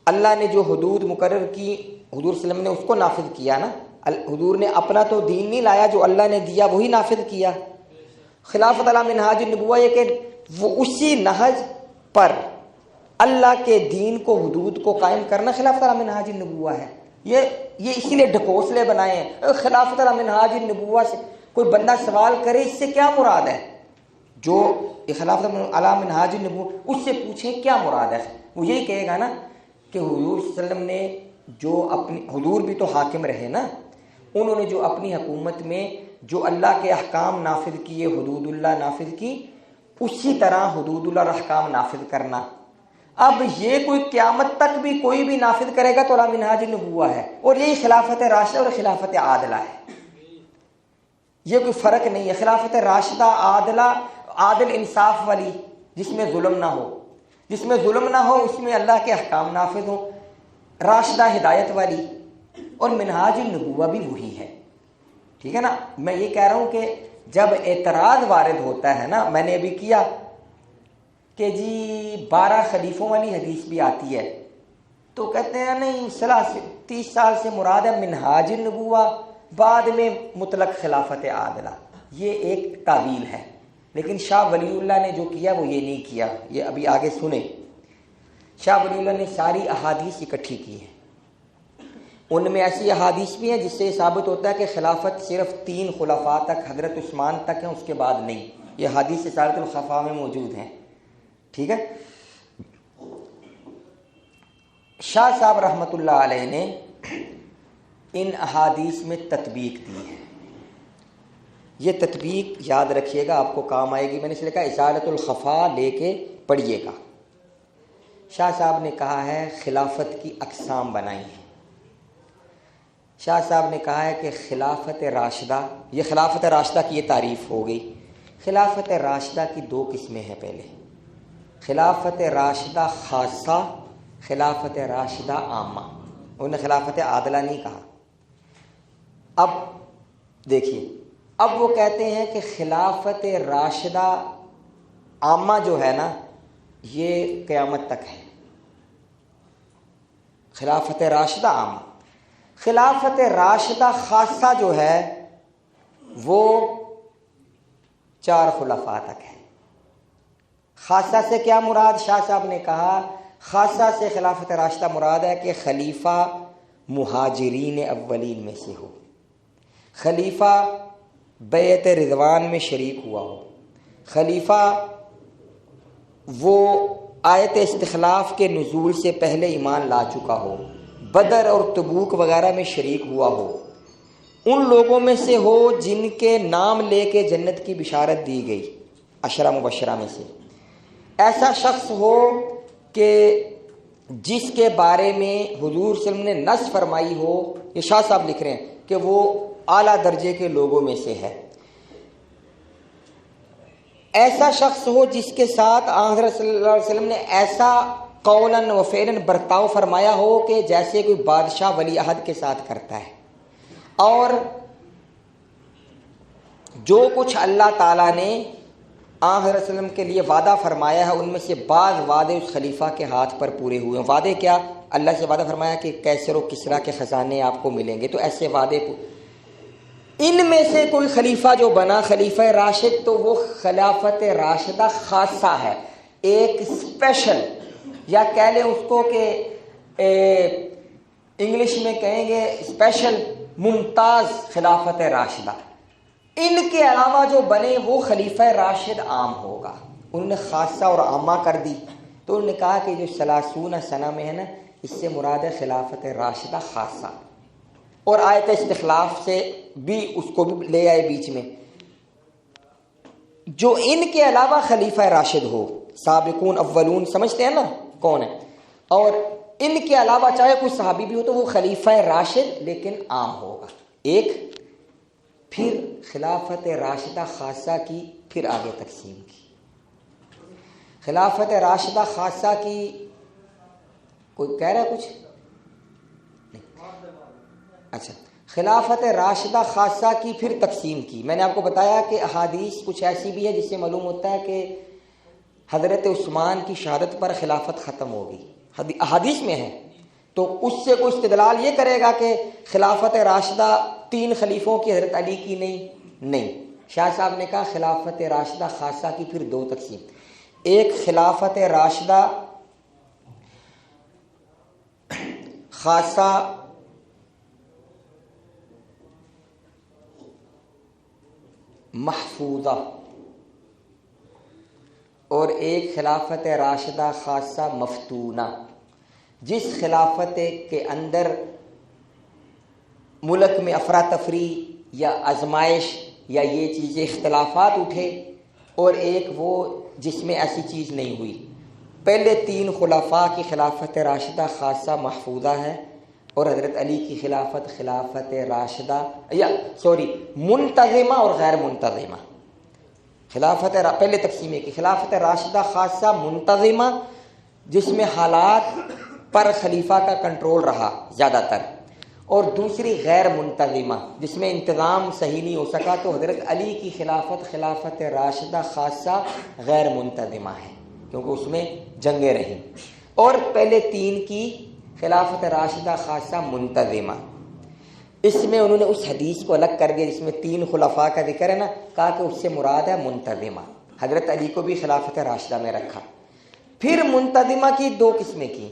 اللہ نے جو حدود مقرر کی، حضور صلی اللہ علیہ وسلم نے اس کو نافذ کیا نا. حضور نے اپنا تو دین نہیں لایا، جو اللہ نے دیا وہی نافذ کیا. خلافت علی منہاج النبوہ یہ کہ وہ اسی نہج پر اللہ کے دین کو، حدود کو قائم کرنا خلافت علی منہاج النبوہ ہے. یہ اسی لیے ڈھکوسلے بنائے ہیں. خلافت علی منہاج النبوہ سے کوئی بندہ سوال کرے اس سے کیا مراد ہے، جو خلافت علی منہاج النبوہ، اس سے پوچھیں کیا مراد ہے. وہ یہی کہے گا نا کہ حضور صلی اللہ علیہ وسلم نے جو اپنی، حضور بھی تو حاکم رہے نا، انہوں نے جو اپنی حکومت میں جو اللہ کے احکام نافذ کیے، حدود اللہ نافذ کی، اسی طرح حدود اللہ اور احکام نافذ کرنا. اب یہ کوئی قیامت تک بھی کوئی بھی نافذ کرے گا تو علی منہاج النبوہ ہے. اور یہی خلافت راشدہ اور خلافت عادلہ ہے، یہ کوئی فرق نہیں ہے. خلافت راشدہ عادلہ، عادل انصاف والی، جس میں ظلم نہ ہو، جس میں ظلم نہ ہو، اس میں اللہ کے احکام نافذ ہوں. راشدہ ہدایت والی، اور منہاج النبوہ بھی وہی ہے. ٹھیک ہے نا. میں یہ کہہ رہا ہوں کہ جب اعتراض وارد ہوتا ہے نا، میں نے ابھی کیا کہ جی 12 خلیفوں والی حدیث بھی آتی ہے، تو کہتے ہیں نہیں 30 سال سے مراد ہے منہاج النبوہ، بعد میں مطلق خلافت عادلہ. یہ ایک تعویل ہے، لیکن شاہ ولی اللہ نے جو کیا وہ یہ نہیں کیا. یہ ابھی آگے سنیں. شاہ ولی اللہ نے ساری احادیث اکٹھی کی ہیں. ان میں ایسی احادیث بھی ہیں جس سے یہ ثابت ہوتا ہے کہ خلافت صرف 3 خلفاء تک، حضرت عثمان تک ہے، اس کے بعد نہیں. یہ حدیث رسالۃ الخفا میں موجود ہیں. ٹھیک ہے. شاہ صاحب رحمۃ اللہ علیہ نے ان احادیث میں تطبیق دی ہے. یہ تطبیق یاد رکھیے گا، آپ کو کام آئے گی. میں نے اس لیے کہا رسالۃ الخفا لے کے پڑھیے گا. شاہ صاحب نے کہا ہے خلافت کی اقسام بنائی ہیں. شاہ صاحب نے کہا ہے کہ خلافت راشدہ، یہ خلافت راشدہ کی یہ تعریف ہو گئی۔ خلافت راشدہ کی دو قسمیں ہیں، پہلے خلافت راشدہ خاصہ، خلافت راشدہ عامہ۔ انہوں نے خلافت عادلہ نہیں کہا۔ اب دیکھیے، اب وہ کہتے ہیں کہ خلافت راشدہ عامہ جو ہے نا یہ قیامت تک ہے، خلافت راشدہ عامہ۔ خلافت راشدہ خاصہ جو ہے وہ 4 خلفاء تک ہے۔ خاصہ سے کیا مراد؟ شاہ صاحب نے کہا خاصہ سے خلافت راشدہ مراد ہے کہ خلیفہ مہاجرین اولین میں سے ہو، خلیفہ بیعت رضوان میں شریک ہوا ہو، خلیفہ وہ آیت استخلاف کے نزول سے پہلے ایمان لا چکا ہو، بدر اور تبوک وغیرہ میں شریک ہوا ہو، ان لوگوں میں سے ہو جن کے نام لے کے جنت کی بشارت دی گئی 10 مبشرہ میں سے۔ ایسا شخص ہو کہ جس کے بارے میں حضور صلی اللہ علیہ وسلم نے نص فرمائی ہو، یہ شاہ صاحب لکھ رہے ہیں کہ وہ اعلیٰ درجے کے لوگوں میں سے ہے۔ ایسا شخص ہو جس کے ساتھ حضرت صلی اللہ علیہ وسلم نے ایسا قولاً و فعلاً برتاؤ فرمایا ہو کہ جیسے کوئی بادشاہ ولی عہد کے ساتھ کرتا ہے، اور جو کچھ اللہ تعالیٰ نے حضرت صلی اللہ علیہ وسلم کے لیے وعدہ فرمایا ہے ان میں سے بعض وعدے اس خلیفہ کے ہاتھ پر پورے ہوئے ہیں۔ وعدے کیا؟ اللہ سے وعدہ فرمایا کہ کیسر و کسریٰ کے خزانے آپ کو ملیں گے، تو ایسے وعدے ان میں سے کوئی خلیفہ جو بنا خلیفہ راشد، تو وہ خلافت راشدہ خاصہ ہے، ایک اسپیشل، یا کہہ لیں اس کو کہ انگلش میں کہیں گے اسپیشل ممتاز خلافت راشدہ۔ ان کے علاوہ جو بنے وہ خلیفہ راشد عام ہوگا۔ انہوں نے خاصہ اور عامہ کر دی، تو انہوں نے کہا کہ جو 30 سنہ میں ہے نا، اس سے مراد ہے خلافت راشدہ خاصہ، اور آیت استخلاف سے بھی اس کو بھی لے آئے بیچ میں۔ جو ان کے علاوہ خلیفہ راشد ہو، سابقون اولون سمجھتے ہیں نا کون ہے، اور ان کے علاوہ چاہے کوئی صحابی بھی ہو تو وہ خلیفہ راشد لیکن عام ہوگا ایک۔ پھر خلافت راشدہ خاصہ کی پھر آگے تقسیم کی۔ خلافت راشدہ خاصہ کی کوئی کہہ رہا ہے کچھ نہیں؟ اچھا، خلافت راشدہ خاصہ کی پھر تقسیم کی۔ میں نے آپ کو بتایا کہ احادیث کچھ ایسی بھی ہے جس سے معلوم ہوتا ہے کہ حضرت عثمان کی شہادت پر خلافت ختم ہوگی، احادیث میں ہے، تو اس سے کوئی استدلال یہ کرے گا کہ خلافت راشدہ 3 خلیفوں کی حضرت علی کی نہیں۔ شاہ صاحب نے کہا خلافت راشدہ خاصہ کی پھر 2 تقسیم، ایک خلافت راشدہ خاصہ محفوظہ، اور ایک خلافت راشدہ خاصہ مفتونہ۔ جس خلافت کے اندر ملک میں افراتفری یا آزمائش یا یہ چیزیں اختلافات اٹھے، اور ایک وہ جس میں ایسی چیز نہیں ہوئی۔ پہلے 3 خلفاء کی خلافت راشدہ خاصہ محفوظہ ہے، اور حضرت علی کی خلافت راشدہ منتظمہ اور غیر منتظمہ۔ پہلے تقسیم کی خلافت راشدہ خاصہ منتظمہ، جس میں حالات پر خلیفہ کا کنٹرول رہا زیادہ تر، اور دوسری غیر منتظمہ جس میں انتظام صحیح نہیں ہو سکا، تو حضرت علی کی خلافت راشدہ خاصہ غیر منتظمہ ہے کیونکہ اس میں جنگیں رہیں، اور پہلے 3 کی خلافت راشدہ خاصہ منتظمہ۔ اس میں انہوں نے اس حدیث کو الگ کر دیا جس میں 3 خلفاء کا ذکر ہے نا، کہا کہ اس سے مراد ہے منتظمہ، حضرت علی کو بھی خلافت راشدہ میں رکھا۔ پھر منتظمہ کی 2 قسمیں کی،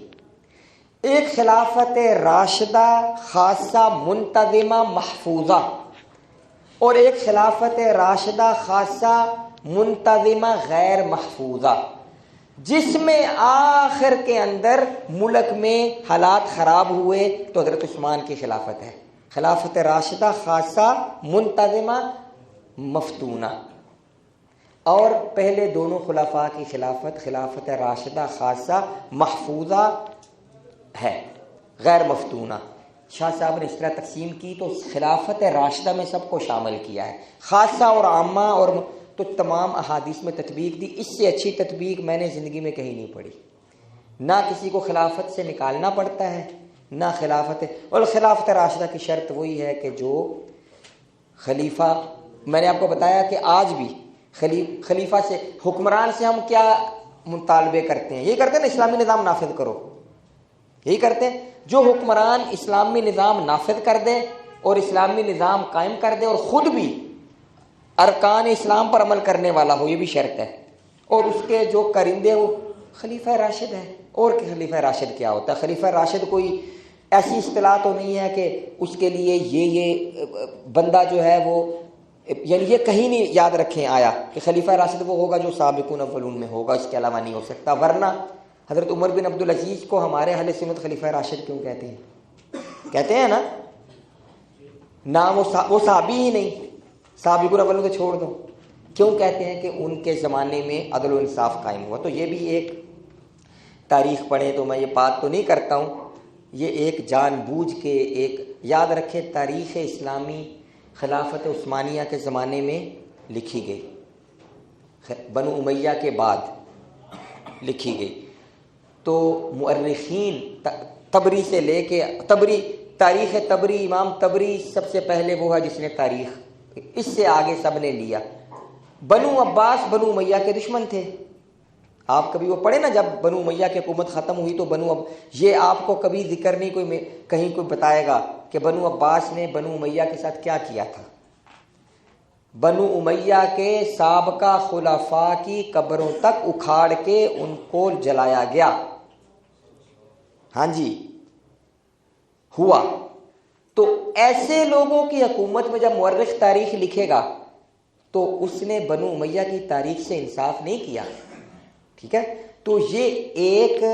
ایک خلافت راشدہ خاصہ منتظمہ محفوظہ، اور ایک خلافت راشدہ خاصہ منتظمہ غیر محفوظہ، جس میں آخر کے اندر ملک میں حالات خراب ہوئے تو حضرت عثمان کی خلافت ہے۔ خلافت راشدہ خاصہ منتظمہ مفتونہ، اور پہلے دونوں خلفاء کی خلافت راشدہ خاصہ محفوظہ ہے غیر مفتونہ۔ شاہ صاحب نے اس طرح تقسیم کی تو خلافت راشدہ میں سب کو شامل کیا ہے، خاصہ اور عامہ، اور تو تمام احادیث میں تطبیق دی۔ اس سے اچھی تطبیق میں نے زندگی میں کہیں نہیں پڑھی۔ نہ کسی کو خلافت سے نکالنا پڑتا ہے، نہ خلافت، اور خلافت راشدہ کی شرط وہی ہے کہ جو خلیفہ، میں نے آپ کو بتایا کہ آج بھی خلیفہ سے، حکمران سے ہم کیا مطالبے کرتے ہیں؟ یہی کرتے ہیں نا، اسلامی نظام نافذ کرو، یہی کرتے ہیں۔ جو حکمران اسلامی نظام نافذ کر دے اور اسلامی نظام قائم کر دے اور خود بھی ارکان اسلام پر عمل کرنے والا ہو، یہ بھی شرط ہے، اور اس کے جو کرندے وہ خلیفہ راشد ہے۔ اور کہ خلیفہ راشد کیا ہوتا ہے؟ خلیفہ راشد کوئی ایسی اصطلاح تو نہیں ہے کہ اس کے لیے یہ بندہ جو ہے وہ، یعنی یہ کہیں نہیں یاد رکھیں آیا کہ خلیفہ راشد وہ ہوگا جو سابقون اولون میں ہوگا، اس کے علاوہ نہیں ہو سکتا۔ ورنہ حضرت عمر بن عبدالعزیز کو ہمارے اہل سنت خلیفہ راشد کیوں کہتے ہیں؟ کہتے ہیں نا، نام وہ صحابی ہی نہیں، سابقون اولون تو چھوڑ دو، کیوں کہتے ہیں؟ کہ ان کے زمانے میں عدل و انصاف قائم ہوا۔ تو یہ بھی ایک تاریخ پڑھیں تو میں یہ بات تو نہیں کرتا ہوں، یہ ایک جان بوجھ کے ایک یاد رکھیں، تاریخ اسلامی خلافت عثمانیہ کے زمانے میں لکھی گئی، بنو امیہ کے بعد لکھی گئی۔ تو مؤرخین تبری سے لے کے تاریخ تبری، امام تبری سب سے پہلے وہ ہے جس نے تاریخ، اس سے آگے سب نے لیا۔ بنو عباس بنو امیہ کے دشمن تھے، آپ کبھی وہ پڑھیں نا، جب بنو امیہ کی حکومت ختم ہوئی تو یہ آپ کو کبھی ذکر نہیں کوئی کہیں کوئی بتائے گا کہ بنو عباس نے بنو امیہ کے ساتھ کیا کیا تھا۔ بنو امیہ کے سابقہ خلفاء کی قبروں تک اکھاڑ کے ان کو جلایا گیا۔ ہاں جی ہوا۔ تو ایسے لوگوں کی حکومت میں جب مورخ تاریخ لکھے گا تو اس نے بنو امیہ کی تاریخ سے انصاف نہیں کیا، ٹھیک ہے؟ تو یہ ایک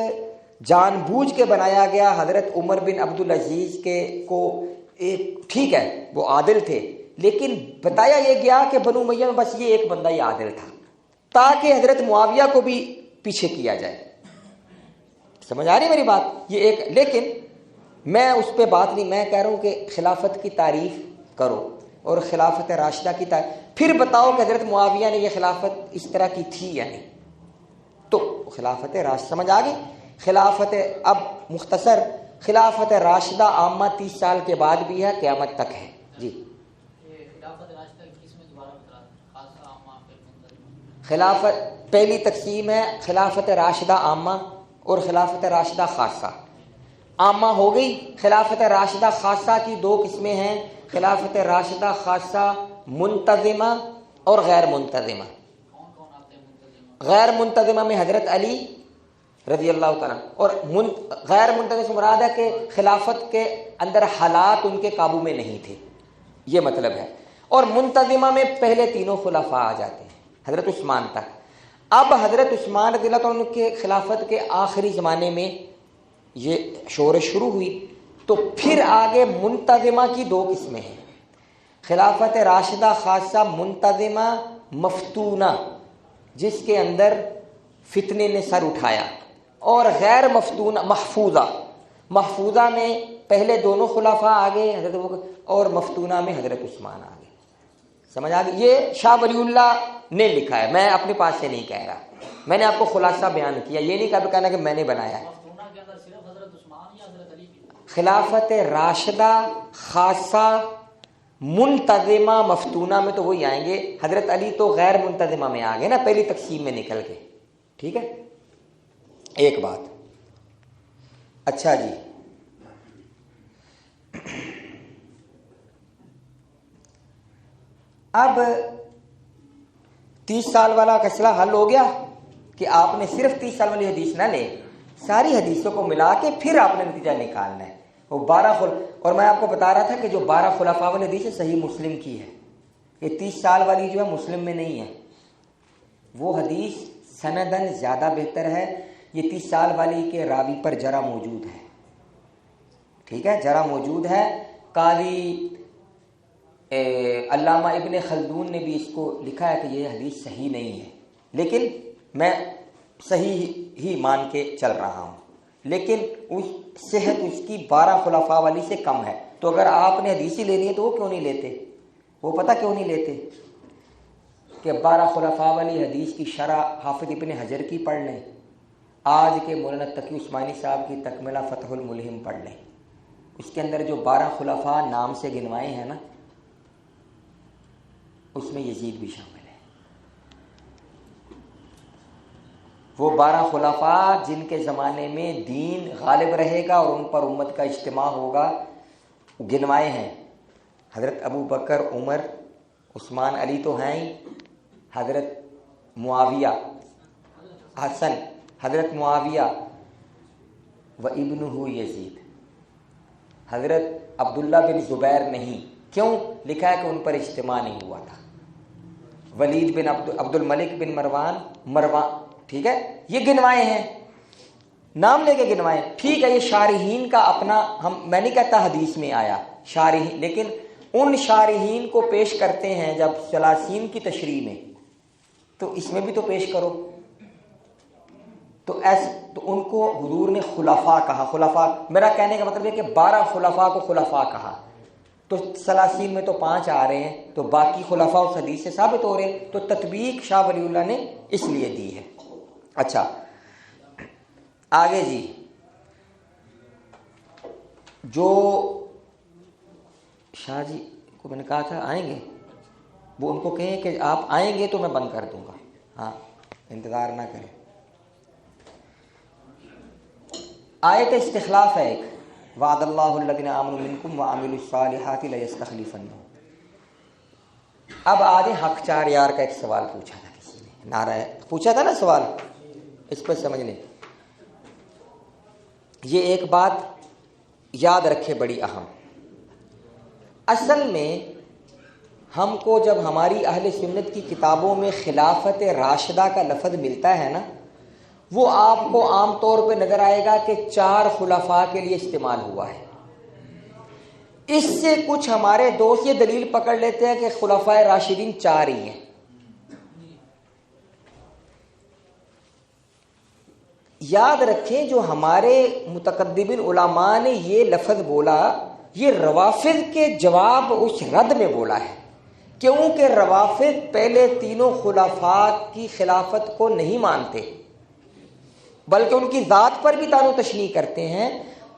جان بوجھ کے بنایا گیا۔ حضرت عمر بن عبدالعزیز کو ایک، ٹھیک ہے وہ عادل تھے، لیکن بتایا یہ گیا کہ بنو امیہ میں بس یہ ایک بندہ ہی عادل تھا، تاکہ حضرت معاویہ کو بھی پیچھے کیا جائے۔ سمجھ آ رہی میری بات؟ یہ ایک، لیکن میں اس پہ بات نہیں، میں کہہ رہا ہوں کہ خلافت کی تعریف کرو اور خلافت راشدہ کی تعریف، پھر بتاؤ کہ حضرت معاویہ نے یہ خلافت اس طرح کی تھی یا نہیں۔ تو خلافت راشدہ سمجھ آ گئی۔ خلافت، اب مختصر، خلافت راشدہ عامہ 30 سال کے بعد بھی ہے، قیامت تک ہے۔ جی خلافت راشدہ کس میں دوبارہ بتا، خاصہ عامہ پھر منتظم؟ خلافت پہلی تقسیم ہے خلافت راشدہ عامہ اور خلافت راشدہ خاصہ۔ عامہ ہو گئی، خلافت راشدہ خاصہ کی دو قسمیں ہیں، خلافت راشدہ خاصہ منتظمہ اور غیر منتظمہ۔ کون کون آتے ہیں منتظم؟ غیر منتظمہ میں حضرت علی رضی اللہ تعالیٰ، اور غیر منتظم سے مراد ہے کہ خلافت کے اندر حالات ان کے قابو میں نہیں تھے، یہ مطلب ہے۔ اور منتظمہ میں پہلے تینوں خلفاء آ جاتے ہیں حضرت عثمان تک۔ اب حضرت عثمان رضی اللہ عنہ کے خلافت کے آخری زمانے میں یہ شورش شروع ہوئی، تو پھر آگے منتظمہ کی دو قسمیں ہیں، خلافت راشدہ خاصہ منتظمہ مفتونہ، جس کے اندر فتنے نے سر اٹھایا، اور غیر مفتونہ محفوظہ میں پہلے دونوں خلفاء آگے حضرت اور مفتونہ میں حضرت عثمان آگے۔ سمجھ آ گئی؟ یہ شاہ ولی اللہ نے لکھا ہے، میں اپنے پاس سے نہیں کہہ رہا، میں نے آپ کو خلاصہ بیان کیا، یہ نہیں کہنا کہ میں نے بنایا ہے۔ مفتونہ کے اندر صرف حضرت عثمان یا حضرت علی کی؟ خلافت راشدہ خاصہ منتظمہ مفتونہ میں تو وہی آئیں گے، حضرت علی تو غیر منتظمہ میں آ گئے نا، پہلی تقسیم میں نکل کے، ٹھیک ہے؟ ایک بات۔ اچھا جی، اب 30 سال والا مسئلہ حل ہو گیا کہ آپ نے صرف 30 سال والی حدیث نہ لے، ساری حدیثوں کو ملا کے پھر آپ نے نتیجہ نکالنا ہے۔ وہ 12 اور میں آپ کو بتا رہا تھا کہ جو 12 خلفاء والی حدیث ہے صحیح مسلم کی ہے، یہ 30 سال والی جو ہے مسلم میں نہیں ہے، وہ حدیث سندن زیادہ بہتر ہے۔ یہ 30 سال والی کے راوی پر جرح موجود ہے، ٹھیک ہے، جرح موجود ہے۔ قاضی علامہ ابن خلدون نے بھی اس کو لکھا ہے کہ یہ حدیث صحیح نہیں ہے، لیکن میں صحیح ہی مان کے چل رہا ہوں، لیکن اس صحت اس کی 12 خلفاء والی سے کم ہے. تو اگر آپ نے حدیث ہی لینی ہے تو وہ کیوں نہیں لیتے؟ وہ پتہ کیوں نہیں لیتے کہ 12 خلفاء والی حدیث کی شرح حافظ ابن حجر کی پڑھ لیں، آج کے مولانا تقی عثمانی صاحب کی تکملہ فتح الملہم پڑھ لیں. اس کے اندر جو 12 خلفاء نام سے گنوائے ہیں نا، اس میں یزید بھی شامل ہے. وہ 12 خلفاء جن کے زمانے میں دین غالب رہے گا اور ان پر امت کا اجتماع ہوگا، گنوائے ہیں. حضرت ابو بکر، عمر، عثمان، علی تو ہیں ہی، حضرت معاویہ، حسن، حضرت معاویہ و ابنہ یزید، حضرت عبداللہ بن زبیر نہیں. کیوں؟ لکھا ہے کہ ان پر اجتماع نہیں ہوا تھا. ولید بن عبد الملک بن مروان، ٹھیک ہے، یہ گنوائے ہیں، نام لے کے گنوائے. ٹھیک ہے، یہ شارحین کا اپنا، میں نہیں کہتا حدیث میں آیا شارحین، لیکن ان شارحین کو پیش کرتے ہیں جب ثلاثین کی تشریح میں، تو اس میں بھی تو پیش کرو. تو ان کو حضور نے خلفاء کہا. خلفاء، میرا کہنے کا مطلب ہے کہ 12 خلفاء کو خلفاء کہا. تو ثلاثین میں تو 5 آ رہے ہیں، تو باقی خلفاء اس حدیث سے ثابت ہو رہے ہیں. تو تطبیق شاہ ولی اللہ نے اس لیے دی ہے. اچھا آگے جی، جو شاہ جی کو میں نے کہا تھا آئیں گے، وہ ان کو کہیں کہ آپ آئیں گے تو میں بند کر دوں گا، ہاں انتظار نہ کریں. آیت استخلاف ہے ایک، وعد اللہ الذین آمنوا منکم وعملوا الصالحات لیستخلفنہم. اب آج حق چار یار کا ایک سوال پوچھا تھا کسی نے، نعرہ پوچھا تھا نا سوال، اس پر سمجھ لیں. یہ ایک بات یاد رکھے بڑی اہم. اصل میں ہم کو جب ہماری اہل سنت کی کتابوں میں خلافت راشدہ کا لفظ ملتا ہے نا، وہ آپ کو عام طور پہ نظر آئے گا کہ 4 خلفاء کے لیے استعمال ہوا ہے. اس سے کچھ ہمارے دوست یہ دلیل پکڑ لیتے ہیں کہ خلفاء راشدین 4 ہی ہیں. یاد رکھیں جو ہمارے متقدمین علماء نے یہ لفظ بولا، یہ روافض کے جواب اس رد میں بولا ہے، کیونکہ روافض پہلے تینوں خلفاء کی خلافت کو نہیں مانتے، بلکہ ان کی ذات پر بھی طعن و تشنیع کرتے ہیں.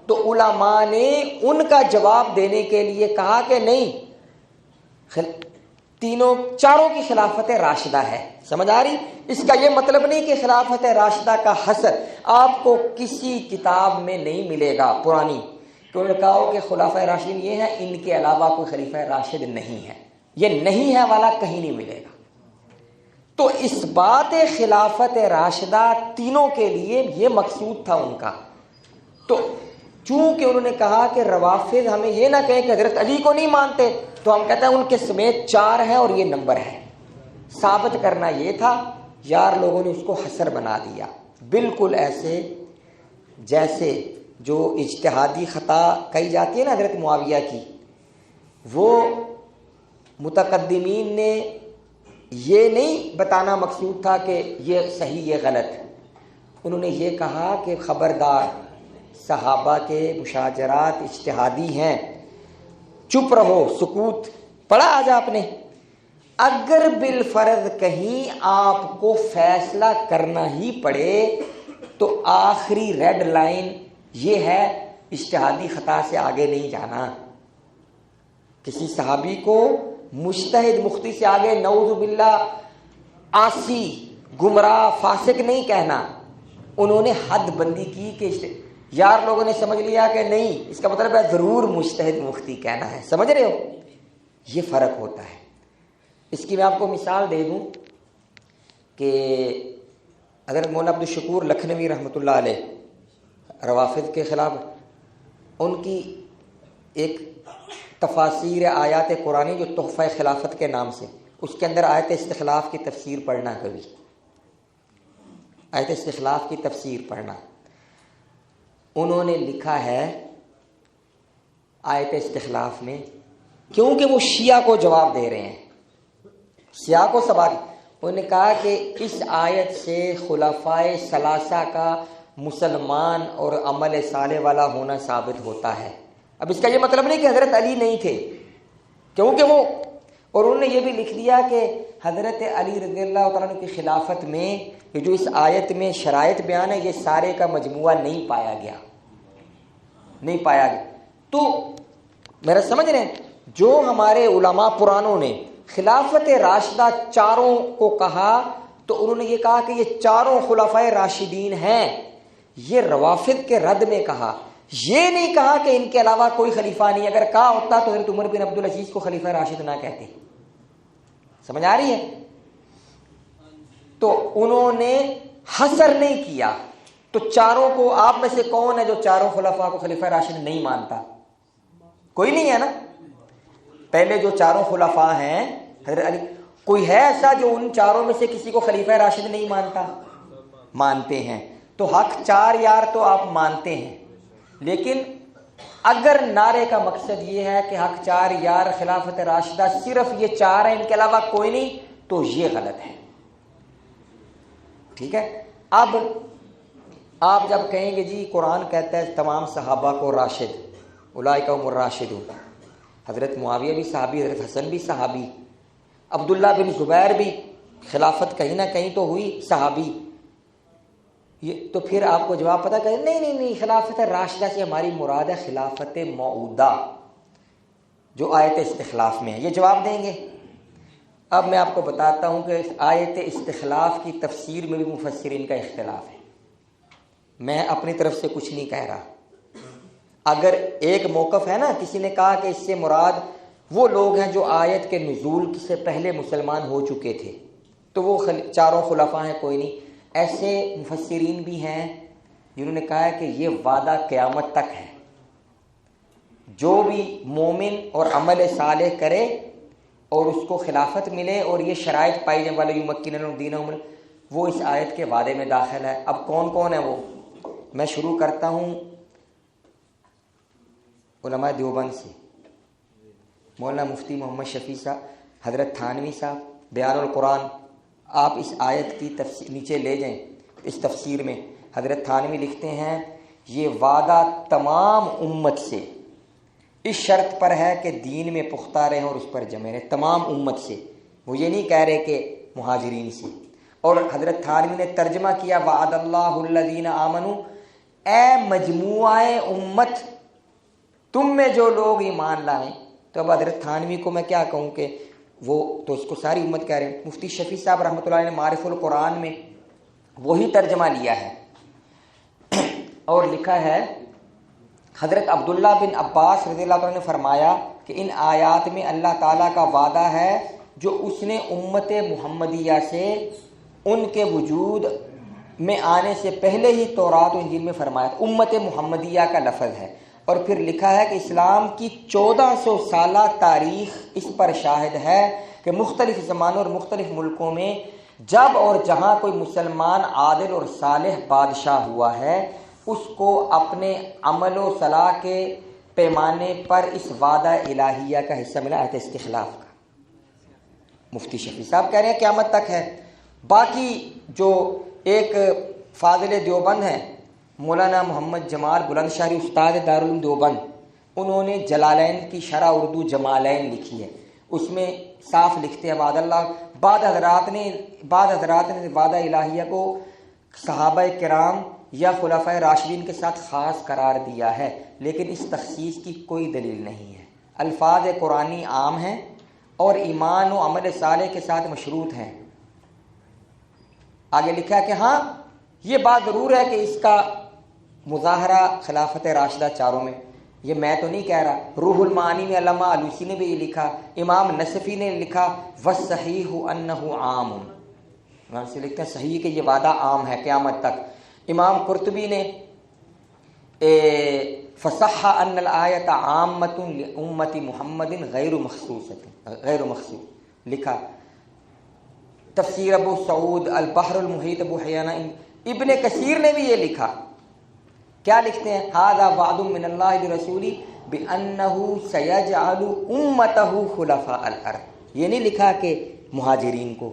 تو علماء نے ان کا جواب دینے کے لیے کہا کہ نہیں، چاروں کی خلافت راشدہ ہے. سمجھ آ رہی؟ اس کا یہ مطلب نہیں کہ خلافت راشدہ کا حصر آپ کو کسی کتاب میں نہیں ملے گا پرانی، کہ انہوں نے کہا ہو کہ خلافہ راشدین یہ ہیں، ان کے علاوہ کوئی خلیفہ راشد نہیں ہے. یہ نہیں ہے والا کہیں نہیں ملے گا. تو اس بات خلافت راشدہ تینوں کے لیے یہ مقصود تھا ان کا. تو چونکہ انہوں نے کہا کہ روافض ہمیں یہ نہ کہیں کہ حضرت علی کو نہیں مانتے، تو ہم کہتے ہیں ان کے سمیت 4 ہیں اور یہ نمبر ہے. ثابت کرنا یہ تھا، یار لوگوں نے اس کو حصر بنا دیا. بالکل ایسے جیسے جو اجتہادی خطا کہی جاتی ہے نا حضرت معاویہ کی، وہ متقدمین نے یہ نہیں بتانا مقصود تھا کہ یہ صحیح یہ غلط. انہوں نے یہ کہا کہ خبردار، صحابہ کے مشاجرات اجتہادی ہیں، چپ رہو، سکوت. پڑھا آج آپ نے؟ اگر بالفرض کہیں آپ کو فیصلہ کرنا ہی پڑے تو آخری ریڈ لائن یہ ہے، اجتہادی خطا سے آگے نہیں جانا. کسی صحابی کو مجتہد مختی سے آگے نعوذ باللہ عاصی، گمراہ، فاسق نہیں کہنا. انہوں نے حد بندی کی کہ یار لوگوں نے سمجھ لیا کہ نہیں، اس کا مطلب ہے ضرور مجتہد مفتی کہنا ہے. سمجھ رہے ہو؟ یہ فرق ہوتا ہے. اس کی میں آپ کو مثال دے دوں کہ حضرت مولانا عبد الشکور لکھنوی رحمۃ اللہ علیہ روافض کے خلاف، ان کی ایک تفاسیر آیات قرآنی جو تحفہ خلافت کے نام سے، اس کے اندر آیت استخلاف کی تفسیر پڑھنا، کبھی آیت استخلاف کی تفسیر پڑھنا. انہوں نے لکھا ہے آیت استخلاف میں، کیونکہ وہ شیعہ کو جواب دے رہے ہیں، شیعہ کو سوال، انہوں نے کہا کہ اس آیت سے خلفائے ثلاثہ کا مسلمان اور عمل صالح والا ہونا ثابت ہوتا ہے۔ اب اس کا یہ مطلب نہیں کہ حضرت علی نہیں تھے، کیونکہ وہ، اور انہوں نے یہ بھی لکھ دیا کہ حضرت علی رضی اللہ تعالیٰ عنہ کی خلافت میں یہ جو اس آیت میں شرائط بیان ہے، یہ سارے کا مجموعہ نہیں پایا گیا۔ تو میرا سمجھ رہے ہیں، جو ہمارے علماء پرانوں نے خلافت راشدہ چاروں کو کہا تو انہوں نے یہ کہا کہ یہ چاروں خلفائے راشدین ہیں، یہ روافض کے رد میں کہا، یہ نہیں کہا کہ ان کے علاوہ کوئی خلیفہ نہیں۔ اگر کہا ہوتا تو حضرت عمر بن عبدالعزیز کو خلیفہ راشد نہ کہتے۔ سمجھ آ رہی ہے؟ تو انہوں نے حصر نہیں کیا۔ تو چاروں کو، آپ میں سے کون ہے جو چاروں خلفاء کو خلیفہ راشد نہیں مانتا؟ کوئی نہیں ہے نا۔ پہلے جو چاروں خلفاء ہیں حضرت علی، کوئی ہے ایسا جو ان چاروں میں سے کسی کو خلیفہ راشد نہیں مانتا؟ مانتے ہیں۔ تو حق چار یار تو آپ مانتے ہیں، لیکن اگر نعرے کا مقصد یہ ہے کہ حق چار یار خلافت راشدہ صرف یہ چار ہیں، ان کے علاوہ کوئی نہیں، تو یہ غلط ہے۔ ٹھیک ہے؟ اب آپ جب کہیں گے جی قرآن کہتا ہے تمام صحابہ کو راشد، اولئک هم الراشدون، حضرت معاویہ بھی صحابی، حضرت حسن بھی صحابی، عبداللہ بن زبیر بھی خلافت کہیں نہ کہیں تو ہوئی صحابی، یہ تو پھر آپ کو جواب پتہ کہ نہیں، خلافت راشدہ سے ہماری مراد ہے خلافت موعودہ جو آیت استخلاف میں ہے، یہ جواب دیں گے۔ اب میں آپ کو بتاتا ہوں کہ آیت استخلاف کی تفسیر میں بھی مفسرین کا اختلاف ہے، میں اپنی طرف سے کچھ نہیں کہہ رہا۔ اگر ایک موقف ہے نا، کسی نے کہا کہ اس سے مراد وہ لوگ ہیں جو آیت کے نزول سے پہلے مسلمان ہو چکے تھے، تو وہ چاروں خلفاء ہیں، کوئی نہیں۔ ایسے مفسرین بھی ہیں جنہوں نے کہا ہے کہ یہ وعدہ قیامت تک ہے، جو بھی مومن اور عمل صالح کرے اور اس کو خلافت ملے اور یہ شرائط پائی جائے والا یمکنن دینہم، وہ اس آیت کے وعدے میں داخل ہے۔ اب کون کون ہے وہ؟ میں شروع کرتا ہوں علماء دیوبند سے، مولانا مفتی محمد شفیع صاحب، حضرت تھانوی صاحب، بیان القرآن۔ آپ اس آیت کی تفسیر نیچے لے جائیں، اس تفسیر میں حضرت تھانوی لکھتے ہیں یہ وعدہ تمام امت سے اس شرط پر ہے کہ دین میں پختہ رہیں اور اس پر جمے رہیں، تمام امت سے، وہ یہ نہیں کہہ رہے کہ مہاجرین سے۔ اور حضرت تھانوی نے ترجمہ کیا وعد اللہ الذین آمنوا، اے مجموعہ امت تم میں جو لوگ ایمان لائیں۔ تو اب حضرت تھانوی کو میں کیا کہوں کہ وہ تو اس کو ساری امت کہہ رہے ہیں۔ مفتی شفیع صاحب رحمۃ اللہ علیہ نے معارف القرآن میں وہی ترجمہ لیا ہے اور لکھا ہے حضرت عبداللہ بن عباس رضی اللہ عنہ نے فرمایا کہ ان آیات میں اللہ تعالیٰ کا وعدہ ہے جو اس نے امت محمدیہ سے ان کے وجود میں آنے سے پہلے ہی تورات و انجیل میں فرمایا تھا۔ امت محمدیہ کا لفظ ہے، اور پھر لکھا ہے کہ اسلام کی 1400 سالہ تاریخ اس پر شاہد ہے کہ مختلف زمانوں اور مختلف ملکوں میں جب اور جہاں کوئی مسلمان عادل اور صالح بادشاہ ہوا ہے، اس کو اپنے عمل و صلاح کے پیمانے پر اس وعدہ الہیہ کا حصہ ملا، آیت استخلاف کا۔ مفتی شفیع صاحب کہہ رہے ہیں قیامت تک ہے۔ باقی جو ایک فاضل دیوبند ہیں مولانا محمد جمال بلند شہری، استاد دارالعلوم دیوبند، انہوں نے جلالین کی شرح اردو جمالین لکھی ہے، اس میں صاف لکھتے ہیں وعد اللہ۔ بعض حضرات نے وعدہ الہیہ کو صحابہ کرام یا خلفائے راشدین کے ساتھ خاص قرار دیا ہے، لیکن اس تخصیص کی کوئی دلیل نہیں ہے۔ الفاظ قرآنی عام ہیں اور ایمان و عمل صالح کے ساتھ مشروط ہیں۔ آگے لکھا ہے کہ ہاں یہ بات ضرور ہے کہ اس کا مظاہرہ خلافت راشدہ چاروں میں، یہ میں تو نہیں کہہ رہا، روح المعانی میں علامہ آلوسی نے بھی یہ لکھا، امام نصفی نے لکھا وَالصَّحِيحُ أَنَّهُ عَامٌ، وہاں سے لکھتے ہیں صحیح کہ یہ وعدہ عام ہے قیامت تک۔ امام قرطبی نے فَصَحَّ أَنَّ الْآيَةَ عَامَّةٌ لِأُمَّةِ مُحَمَّدٍ غَيْرُ مَخْصُوصٍ لکھا۔ تفسیر ابو سعود البحر المحیط ابو حیانہ ابن کثیر نے بھی یہ لکھا، کیا لکھتے ہیں ھذا وعد من اللہ لرسولہ بانہ سیجعل امتہ خلفاء الارض، یہ نہیں لکھا کہ مہاجرین کو۔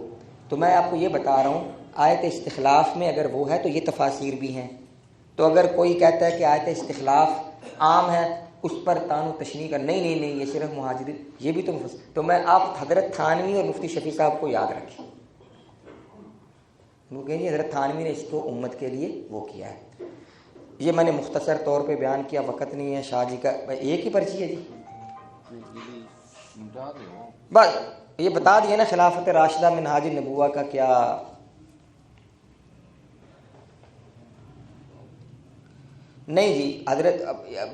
تو میں آپ کو یہ بتا رہا ہوں آیت استخلاف میں اگر وہ ہے تو یہ تفاسیر بھی ہیں، تو اگر کوئی کہتا ہے کہ آیت استخلاف عام ہے اس پر تان و تشنیع کا نہیں یہ صرف مہاجرین، یہ بھی تو میں آپ حضرت تھانوی اور مفتی شفیع صاحب کو یاد رکھیں، وہ کہیں حضرت تھانوی نے اس کو امت کے لیے وہ کیا ہے۔ یہ میں نے مختصر طور پہ بیان کیا، وقت نہیں ہے۔ شاہ جی کا ایک ہی پرچی ہے جی، بس یہ بتا دیا نا خلافت راشدہ منہاج النبوہ کا کیا۔ نہیں جی حضرت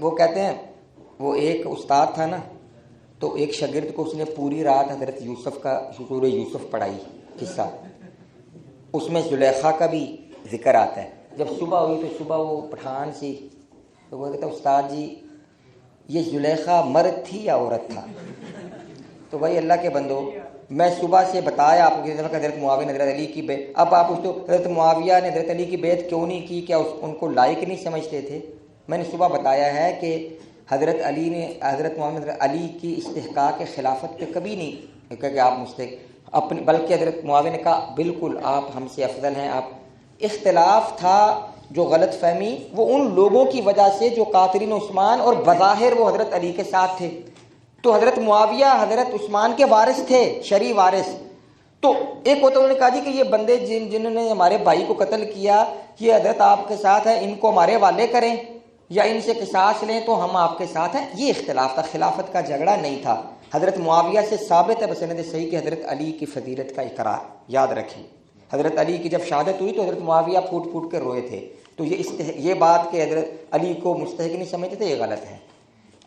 وہ کہتے ہیں، وہ ایک استاد تھا نا، تو ایک شاگرد کو اس نے پوری رات حضرت یوسف کا سورہ یوسف پڑھائی قصہ، اس میں زلیخا کا بھی ذکر آتا ہے۔ جب صبح ہوئی تو صبح وہ پٹھان سی، تو وہ کہتا استاد جی یہ زلیخا مرد تھی یا عورت تھا؟ تو بھائی اللہ کے بندو، میں صبح سے بتایا آپ کو کہ حضرت معاویہ نے حضرت علی کی بیعت، اب آپ اس کو حضرت معاویہ نے حضرت علی کی بیعت کیوں نہیں کی؟ کیا ان کو لائق نہیں سمجھتے تھے؟ میں نے صبح بتایا ہے کہ حضرت علی نے حضرت محمد علی کی استحقاق خلافت پہ کبھی نہیں کہا کہ آپ مستحق اپنے، بلکہ حضرت معاویہ نے کہا بالکل آپ ہم سے افضل ہیں۔ آپ اختلاف تھا جو غلط فہمی وہ ان لوگوں کی وجہ سے جو قاتلین عثمان اور بظاہر وہ حضرت علی کے ساتھ تھے، تو حضرت معاویہ حضرت عثمان کے وارث تھے، شرعی وارث۔ تو ایک ہوتا انہوں نے کہا جی کہ یہ بندے جنہوں نے ہمارے بھائی کو قتل کیا یہ حضرت آپ کے ساتھ ہے، ان کو ہمارے حوالے کریں یا ان سے قصاص لیں تو ہم آپ کے ساتھ ہیں۔ یہ اختلاف تھا، خلافت کا جھگڑا نہیں تھا۔ حضرت معاویہ سے ثابت ہے بسند صحیح کہ حضرت علی کی فضیلت کا اقرار، یاد رکھیں حضرت علی کی جب شہادت ہوئی تو حضرت معاویہ پھوٹ پھوٹ کے روئے تھے، تو یہ بات کہ حضرت علی کو مستحق نہیں سمجھتے تھے یہ غلط ہے۔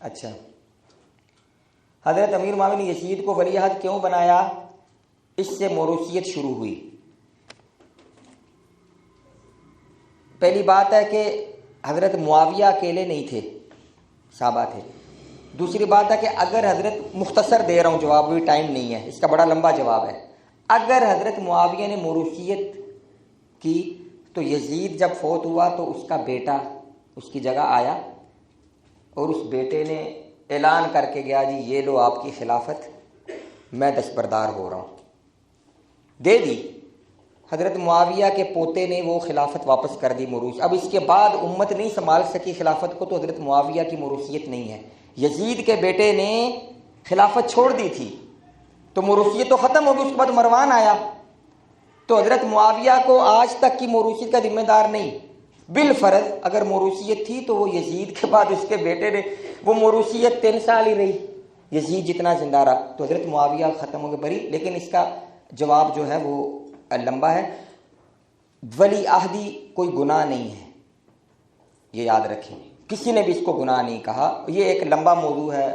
اچھا، حضرت امیر معاویہ نے یزید کو ولی عہد کیوں بنایا؟ اس سے موروثیت شروع ہوئی۔ پہلی بات ہے کہ حضرت معاویہ اکیلے نہیں تھے، صحابہ تھے۔ دوسری بات ہے کہ اگر حضرت، مختصر دے رہا ہوں جواب، بھی ٹائم نہیں ہے، اس کا بڑا لمبا جواب ہے، اگر حضرت معاویہ نے موروثیت کی تو یزید جب فوت ہوا تو اس کا بیٹا اس کی جگہ آیا اور اس بیٹے نے اعلان کر کے گیا جی یہ لو آپ کی خلافت، میں دستبردار ہو رہا ہوں، دے دی۔ حضرت معاویہ کے پوتے نے وہ خلافت واپس کر دی موروث۔ اب اس کے بعد امت نہیں سنبھال سکی خلافت کو، تو حضرت معاویہ کی موروثیت نہیں ہے۔ یزید کے بیٹے نے خلافت چھوڑ دی تھی تو موروثیت تو ختم ہوگی، اس کے بعد مروان آیا، تو حضرت معاویہ کو آج تک کی موروثیت کا ذمہ دار نہیں۔ بالفرض اگر موروثیت تھی تو وہ یزید کے بعد اس کے بیٹے نے، وہ موروثیت 3 سال ہی رہی، یزید جتنا زندہ رہا، تو حضرت معاویہ ختم ہو گئے بری۔ لیکن اس کا جواب جو ہے وہ لمبا ہے۔ ولی عہدی کوئی گناہ نہیں ہے، یہ یاد رکھیں، کسی نے بھی اس کو گناہ نہیں کہا، یہ ایک لمبا موضوع ہے۔